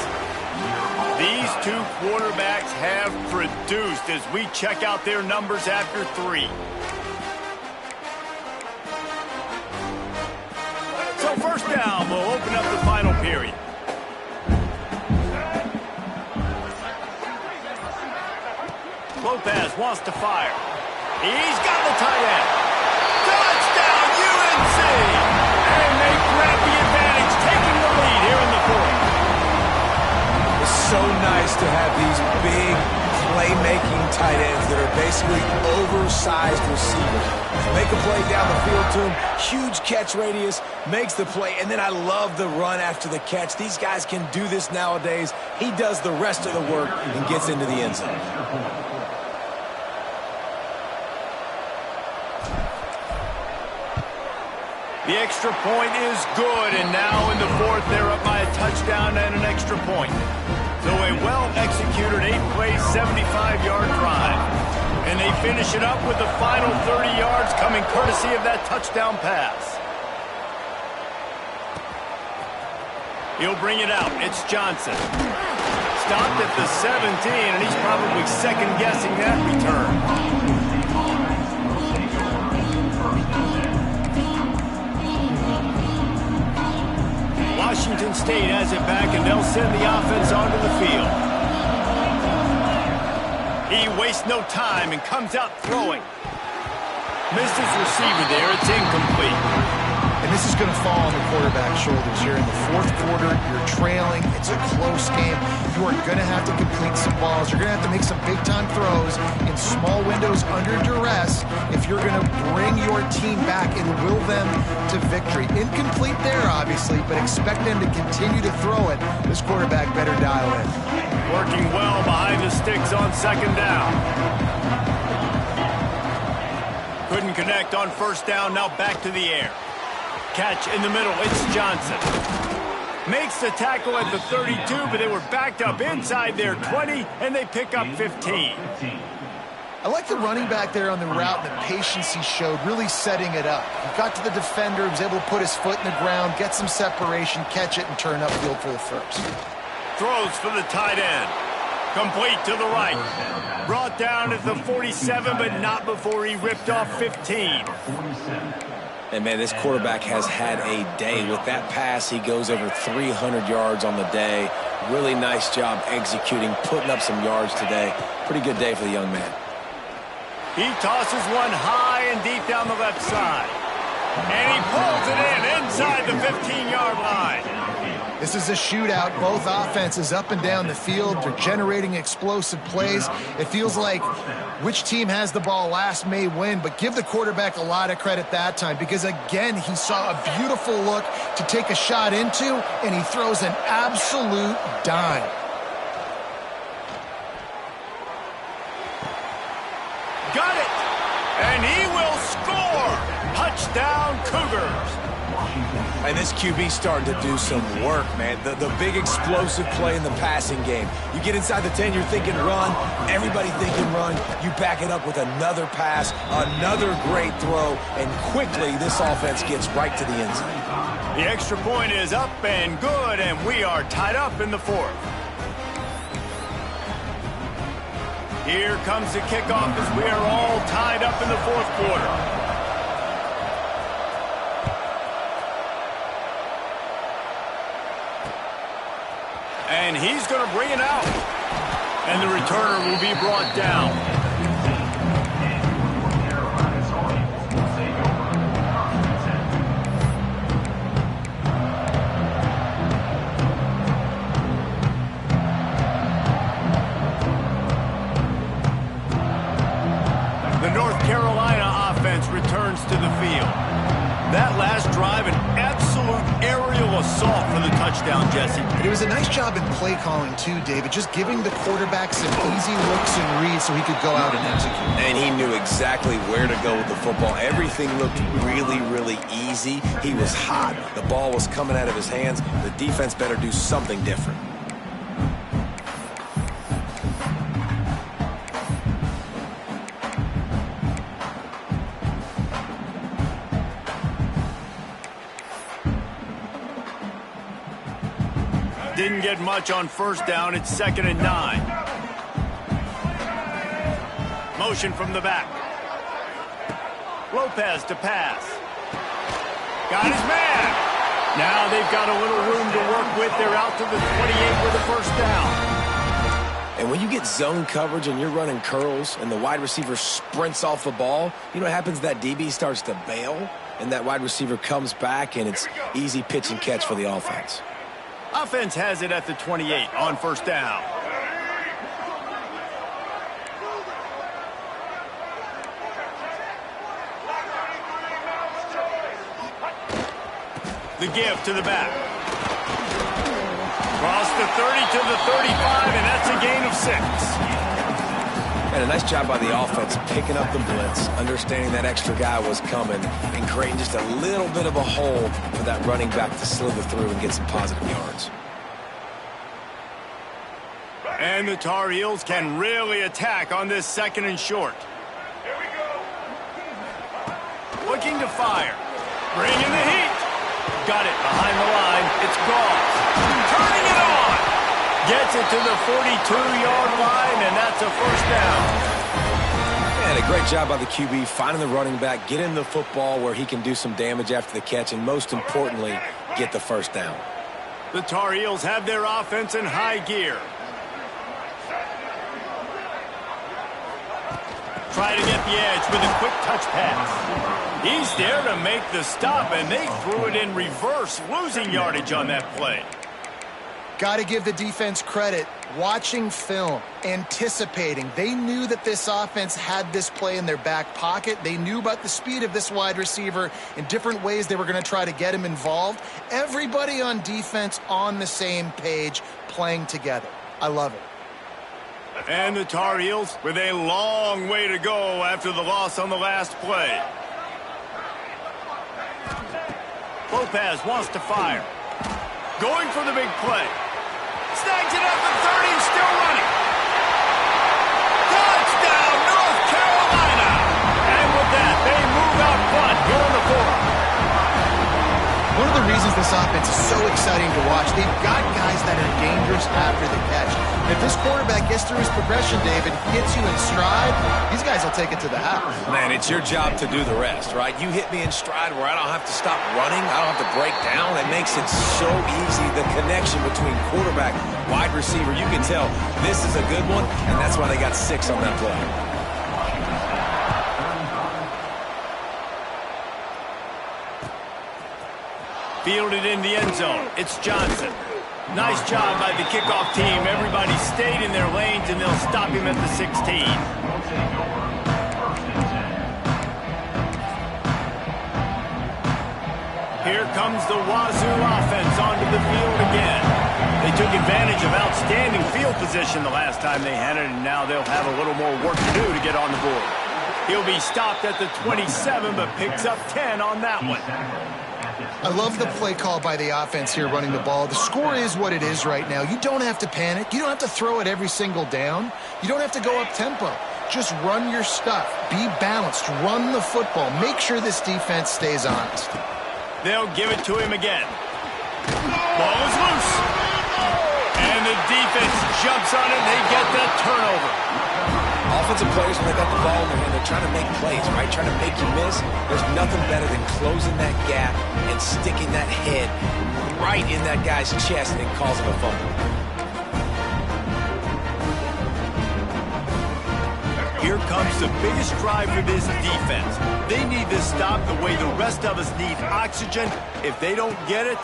These two quarterbacks have produced as we check out their numbers after 3. So first down will open up the final period. Lopez wants to fire. He's got the tight end. Touchdown, UNC! And they grab the advantage, taking the lead here in the fourth. It's so nice to have these big playmaking tight ends that are basically oversized receivers. Make a play down the field to him, huge catch radius, makes the play, and then I love the run after the catch. These guys can do this nowadays. He does the rest of the work and gets into the end zone. The extra point is good, and now in the fourth, they're up by a touchdown and an extra point. So a well-executed 8-play, 75-yard drive. And they finish it up with the final 30 yards coming courtesy of that touchdown pass. He'll bring it out. It's Johnson. Stopped at the 17, and he's probably second-guessing that return. Washington State has it back, and they'll send the offense onto the field. He wastes no time and comes out throwing. Missed his receiver there. It's incomplete. And this is going to fall on the quarterback's shoulders here in the fourth quarter. You're trailing. It's a close game. You are going to have to complete some balls. You're going to have to make some big-time throws in small windows under duress if you're going to bring your team back and will them to victory. Incomplete there, obviously, but expect them to continue to throw it. This quarterback better dial in. Working well behind the sticks on second down. Couldn't connect on first down. Now back to the air. Catch in the middle, it's Johnson. Makes the tackle at the 32, but they were backed up inside their 20, and they pick up 15. I like the running back there on the route and the patience he showed, really setting it up. He got to the defender, was able to put his foot in the ground, get some separation, catch it, and turn upfield for the first. Throws for the tight end. Complete to the right. Brought down at the 47, but not before he ripped off 15. And, man, this quarterback has had a day. With that pass, he goes over 300 yards on the day. Really nice job executing, putting up some yards today. Pretty good day for the young man. He tosses one high and deep down the left side. And he pulls it in inside the 15-yard line. This is a shootout. Both offenses up and down the field. They're generating explosive plays. It feels like which team has the ball last may win, but give the quarterback a lot of credit that time because, again, he saw a beautiful look to take a shot into, and he throws an absolute dime. Got it! And he will score! Touchdown, Cougars! And this QB's starting to do some work, man. The big explosive play in the passing game. You get inside the 10, you're thinking run. Everybody thinking run. You back it up with another pass, another great throw, and quickly this offense gets right to the end zone. The extra point is up and good, and we are tied up in the fourth. Here comes the kickoff as we are all tied up in the fourth quarter. And he's going to bring it out. And the returner will be brought down. The North Carolina offense returns to the field. That last drive, an absolute aerial assault for the touchdown, Jesse. It was a nice job in play calling, too, David, just giving the quarterback some easy looks and reads so he could go out and execute. And he knew exactly where to go with the football. Everything looked really, really easy. He was hot. The ball was coming out of his hands. The defense better do something different. Didn't get much on first down. It's 2nd and 9. Motion from the back. Lopez to pass. Got his man. Now they've got a little room to work with. They're out to the 28 with a first down. And when you get zone coverage and you're running curls and the wide receiver sprints off the ball, you know what happens? That DB starts to bail, and that wide receiver comes back, and it's easy pitch and catch for the offense. Offense has it at the 28 on first down. The give to the back. Across the 30 to the 35, and that's a gain of 6. And a nice job by the offense picking up the blitz, understanding that extra guy was coming, and creating just a little bit of a hole for that running back to slither through and get some positive yards. And the Tar Heels can really attack on this 2nd and short. Here we go. Looking to fire. Bringing the heat. Got it behind the line. It's Goff. Turning it on. Gets it to the 42-yard line, and that's a first down. And a great job by the QB finding the running back, getting the football where he can do some damage after the catch, and most importantly, get the first down. The Tar Heels have their offense in high gear. Try to get the edge with a quick touch pass. He's there to make the stop, and they threw it in reverse, losing yardage on that play. Got to give the defense credit. Watching film, anticipating. They knew that this offense had this play in their back pocket. They knew about the speed of this wide receiver in different ways they were going to try to get him involved. Everybody on defense on the same page, playing together. I love it. And the Tar Heels with a long way to go after the loss on the last play. Lopez wants to fire. Going for the big play. Snags it at the 30 and still running. Touchdown, North Carolina! And with that, they move out front here on the 4. One of the reasons this offense is so exciting to watch, they've got guys that are dangerous after the catch. If this quarterback gets through his progression, David, gets you in stride, these guys will take it to the house. Man, it's your job to do the rest, right? You hit me in stride where I don't have to stop running. I don't have to break down. It makes it so easy. The connection between quarterback, wide receiver, you can tell this is a good one, and that's why they got 6 on that play. Fielded in the end zone. It's Johnson. Nice job by the kickoff team. Everybody stayed in their lanes, and they'll stop him at the 16. Here comes the Wazoo offense onto the field again. They took advantage of outstanding field position the last time they had it, and now they'll have a little more work to do to get on the board. He'll be stopped at the 27, but picks up 10 on that one. I love the play call by the offense here running the ball. The score is what it is right now. You don't have to panic. You don't have to throw it every single down. You don't have to go up tempo. Just run your stuff. Be balanced. Run the football. Make sure this defense stays honest. They'll give it to him again. Ball is loose. And the defense jumps on it, and they get that turnover. Offensive players, when they got the ball in their hand, they're trying to make plays, right? Trying to make you miss. There's nothing better than closing that gap and sticking that head right in that guy's chest and causing a fumble. Here comes the biggest drive for this defense. They need this stop the way the rest of us need oxygen. If they don't get it,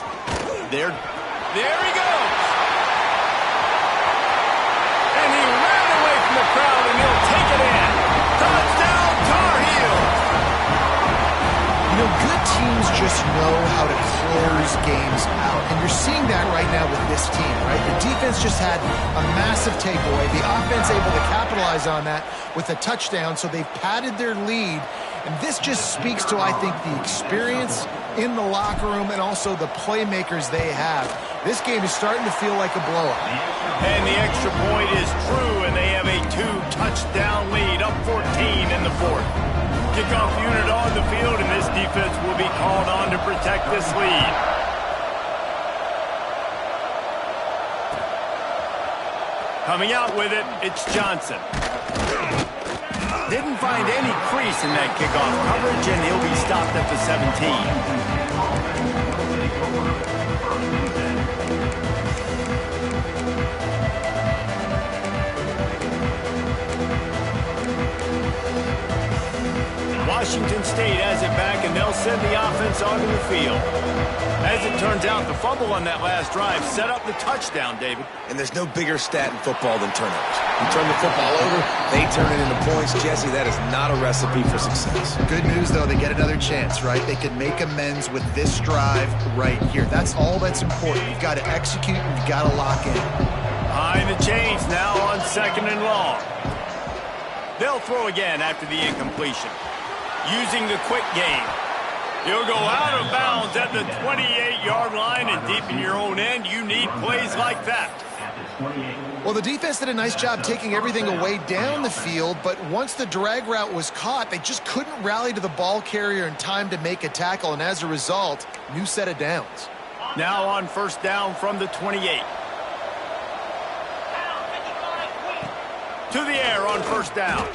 there he goes. And he ran away from the crowd, and he'll take it in. Touchdown, Tar Heels. You know, good teams just know how to close games out. And you're seeing that right now with this team, right? The defense just had a massive takeaway. The offense able to capitalize on that with a touchdown, so they've padded their lead. And this just speaks to, I think, the experience in the locker room and also the playmakers they have. This game is starting to feel like a blowout. And the extra point is true, and they have a 2-touchdown lead, up 14 in the 4th. Kickoff unit on the field, and this defense will be called on to protect this lead. Coming out with it, it's Johnson. Didn't find any crease in that kickoff coverage, and he'll be stopped at the 17. Washington State has it back, and they'll send the offense onto the field. As it turns out, the fumble on that last drive set up the touchdown, David. And there's no bigger stat in football than turnovers. You turn the football over, they turn it into points. Jesse, that is not a recipe for success. Good news, though, they get another chance, right? They can make amends with this drive right here. That's all that's important. You've got to execute and you've got to lock in. Behind the chains now on 2nd and long. They'll throw again after the incompletion. Using the quick game. You'll go out of bounds at the 28-yard line, and deep in your own end, you need plays like that. Well, the defense did a nice job taking everything away down the field, but once the drag route was caught, they just couldn't rally to the ball carrier in time to make a tackle, and as a result, new set of downs. Now on 1st down from the 28. To the air on 1st down.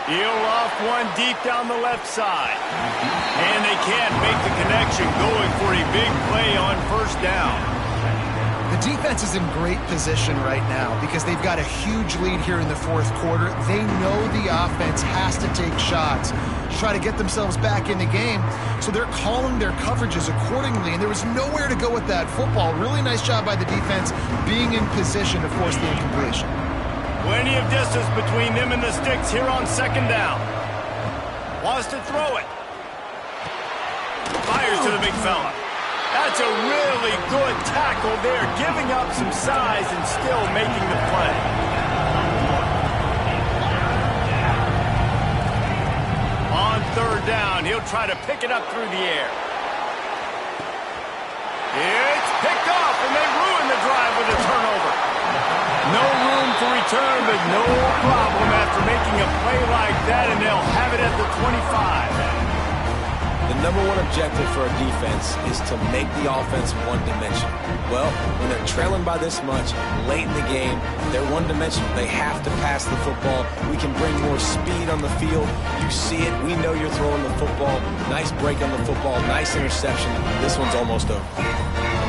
He'll off one deep down the left side. And they can't make the connection, going for a big play on 1st down. The defense is in great position right now because they've got a huge lead here in the 4th quarter. They know the offense has to take shots to try to get themselves back in the game, so they're calling their coverages accordingly, and there was nowhere to go with that football. Really nice job by the defense being in position to force the incompletion. Plenty of distance between them and the sticks here on 2nd down. Wants to throw it. Fires to the big fella. That's a really good tackle there, giving up some size and still making the play. On 3rd down, he'll try to pick it up through the air. It's picked off, and they ruin the drive with a turnover. No room to return, but no problem after making a play like that, and they'll have it at the 25. The number one objective for a defense is to make the offense one-dimensional. Well, when they're trailing by this much late in the game, they're one-dimensional. They have to pass the football. We can bring more speed on the field. You see it. We know you're throwing the football. Nice break on the football. Nice interception. This one's almost over.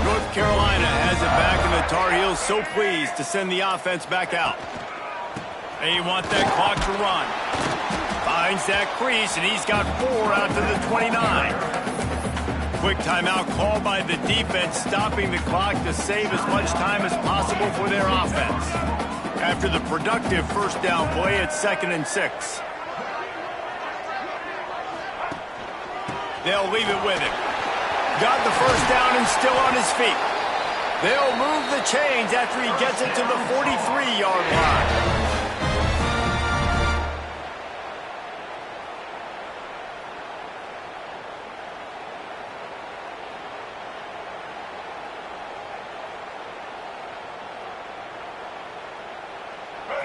North Carolina has it back, and the Tar Heels so pleased to send the offense back out. They want that clock to run. Finds that crease, and he's got 4 out to the 29. Quick timeout called by the defense, stopping the clock to save as much time as possible for their offense. After the productive 1st down play at 2nd and 6. They'll leave it with him. Got the 1st down and still on his feet. They'll move the chains after he gets it to the 43-yard line.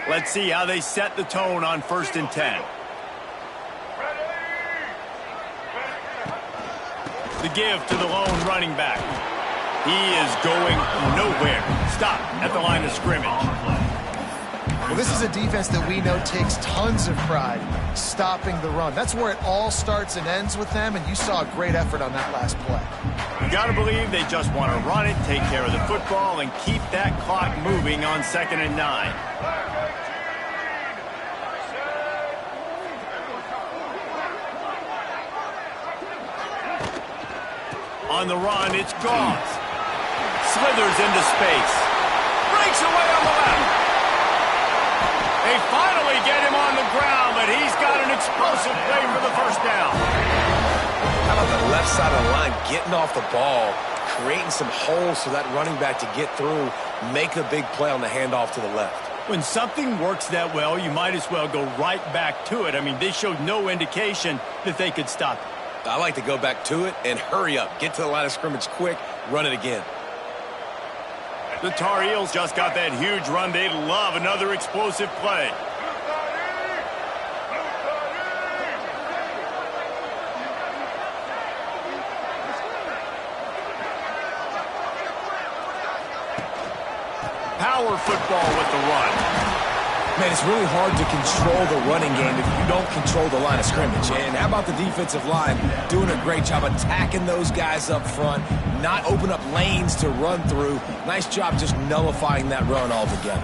Let's see how they set the tone on 1st and 10. The give to the lone running back. He is going nowhere. Stop at the line of scrimmage. Well, this is a defense that we know takes tons of pride stopping the run. That's where it all starts and ends with them, and you saw a great effort on that last play. You got to believe they just want to run it, take care of the football, and keep that clock moving on 2nd and 9. On the run, it's Gauze. Slithers into space. Breaks away on the left. They finally get him on the ground, but he's got an explosive play for the 1st down. How about the left side of the line getting off the ball, creating some holes for that running back to get through, make a big play on the handoff to the left. When something works that well, you might as well go right back to it. I mean, they showed no indication that they could stop it. I like to go back to it and hurry up. Get to the line of scrimmage quick, run it again. The Tar Heels just got that huge run. They'd love another explosive play. Power football with the run. Man, it's really hard to control the running game if you don't control the line of scrimmage. And how about the defensive line doing a great job attacking those guys up front, not open up lanes to run through. Nice job just nullifying that run altogether.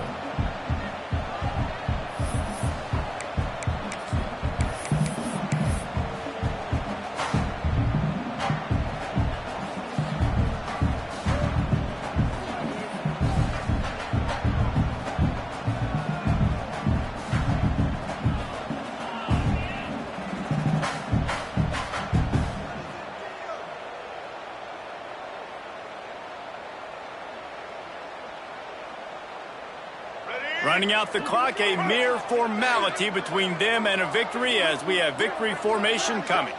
Running out the clock, a mere formality between them and a victory as we have victory formation coming.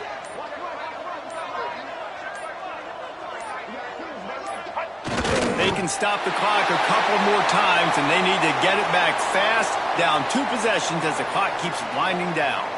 They can stop the clock a couple more times, and they need to get it back fast, down 2 possessions as the clock keeps winding down.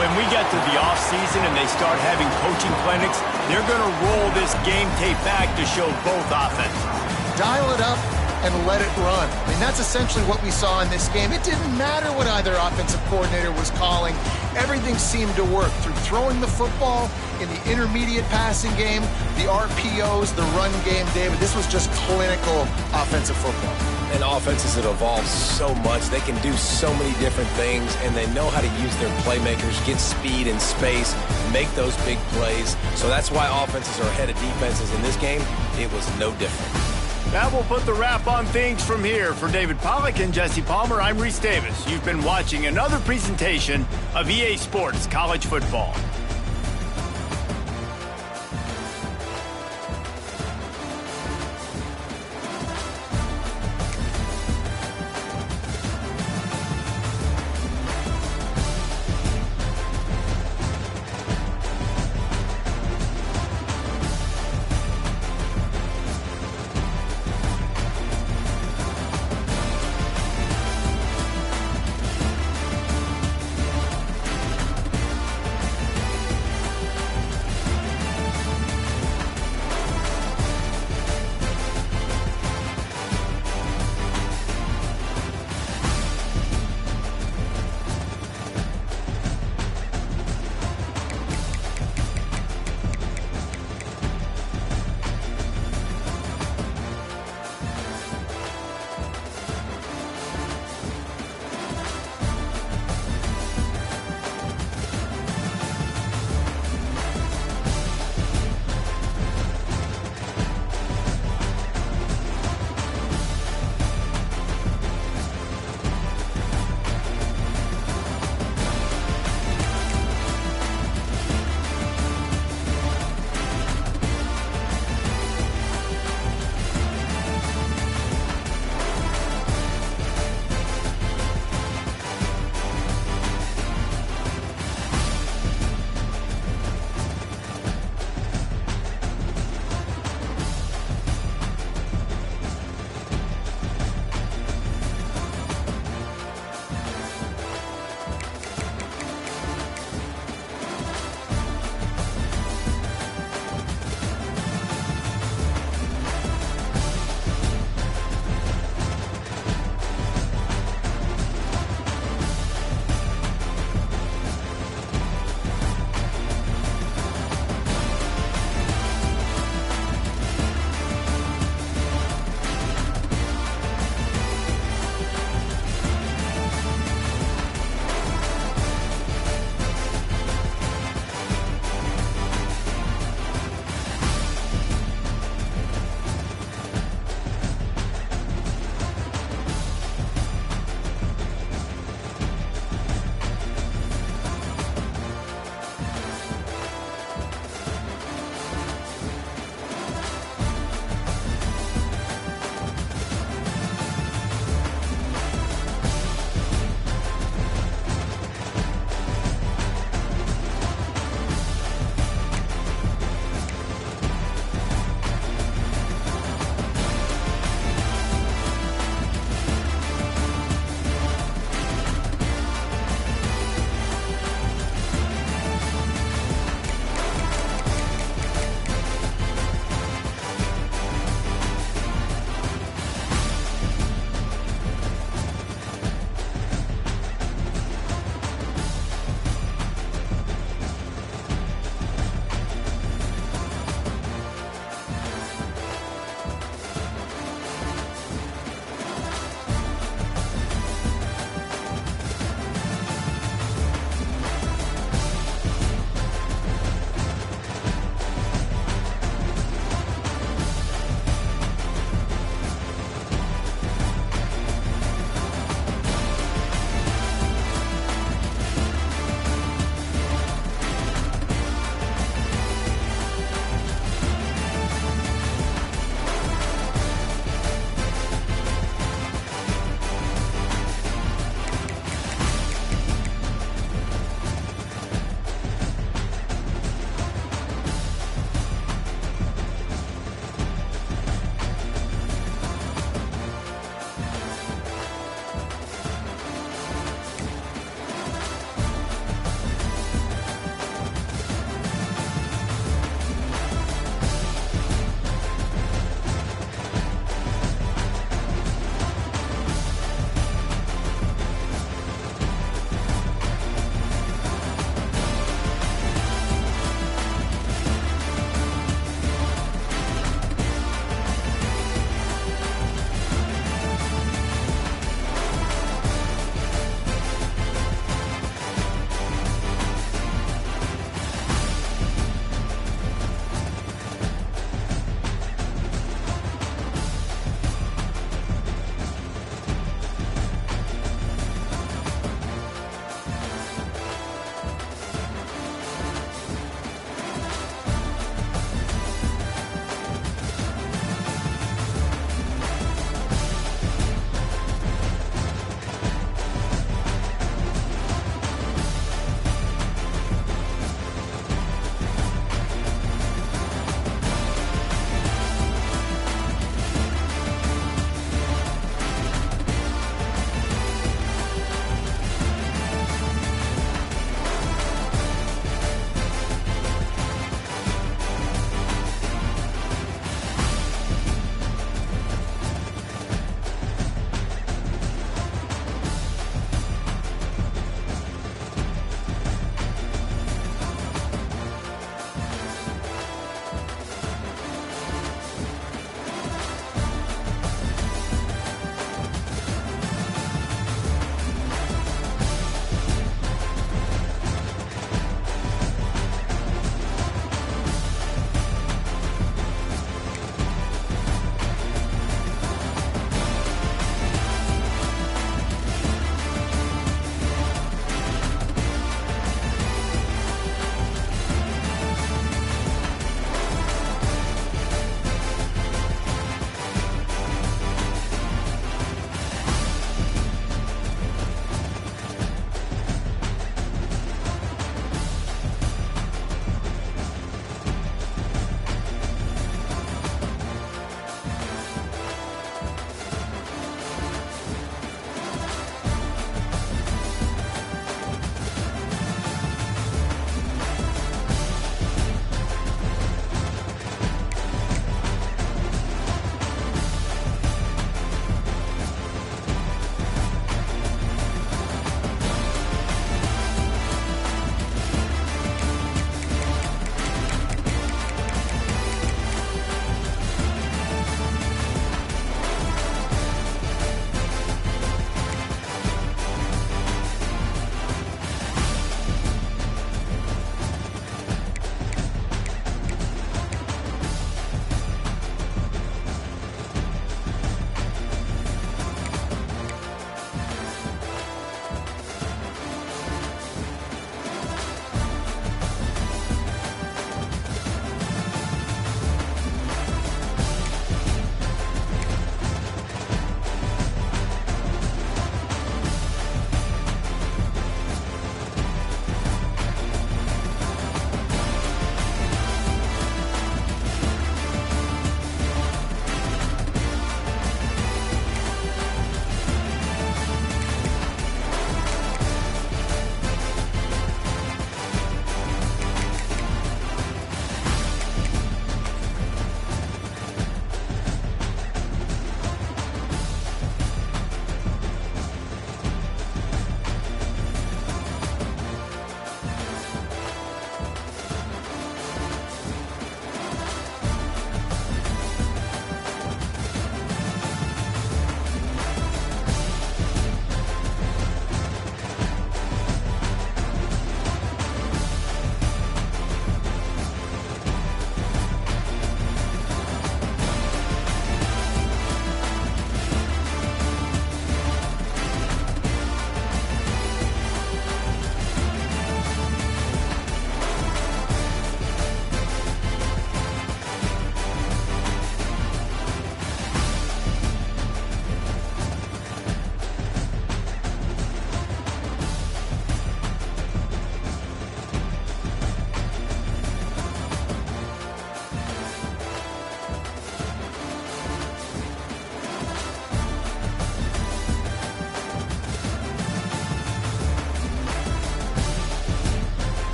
When we get to the offseason and they start having coaching clinics, they're going to roll this game tape back to show both offenses. Dial it up and let it run. I mean, that's essentially what we saw in this game. It didn't matter what either offensive coordinator was calling. Everything seemed to work through throwing the football, in the intermediate passing game, the RPOs, the run game, David. This was just clinical offensive football. And offenses that evolve so much. They can do so many different things, and they know how to use their playmakers, get speed and space, make those big plays. So that's why offenses are ahead of defenses in this game. It was no different. That will put the wrap on things from here. For David Pollack and Jesse Palmer, I'm Reese Davis. You've been watching another presentation of EA Sports College Football.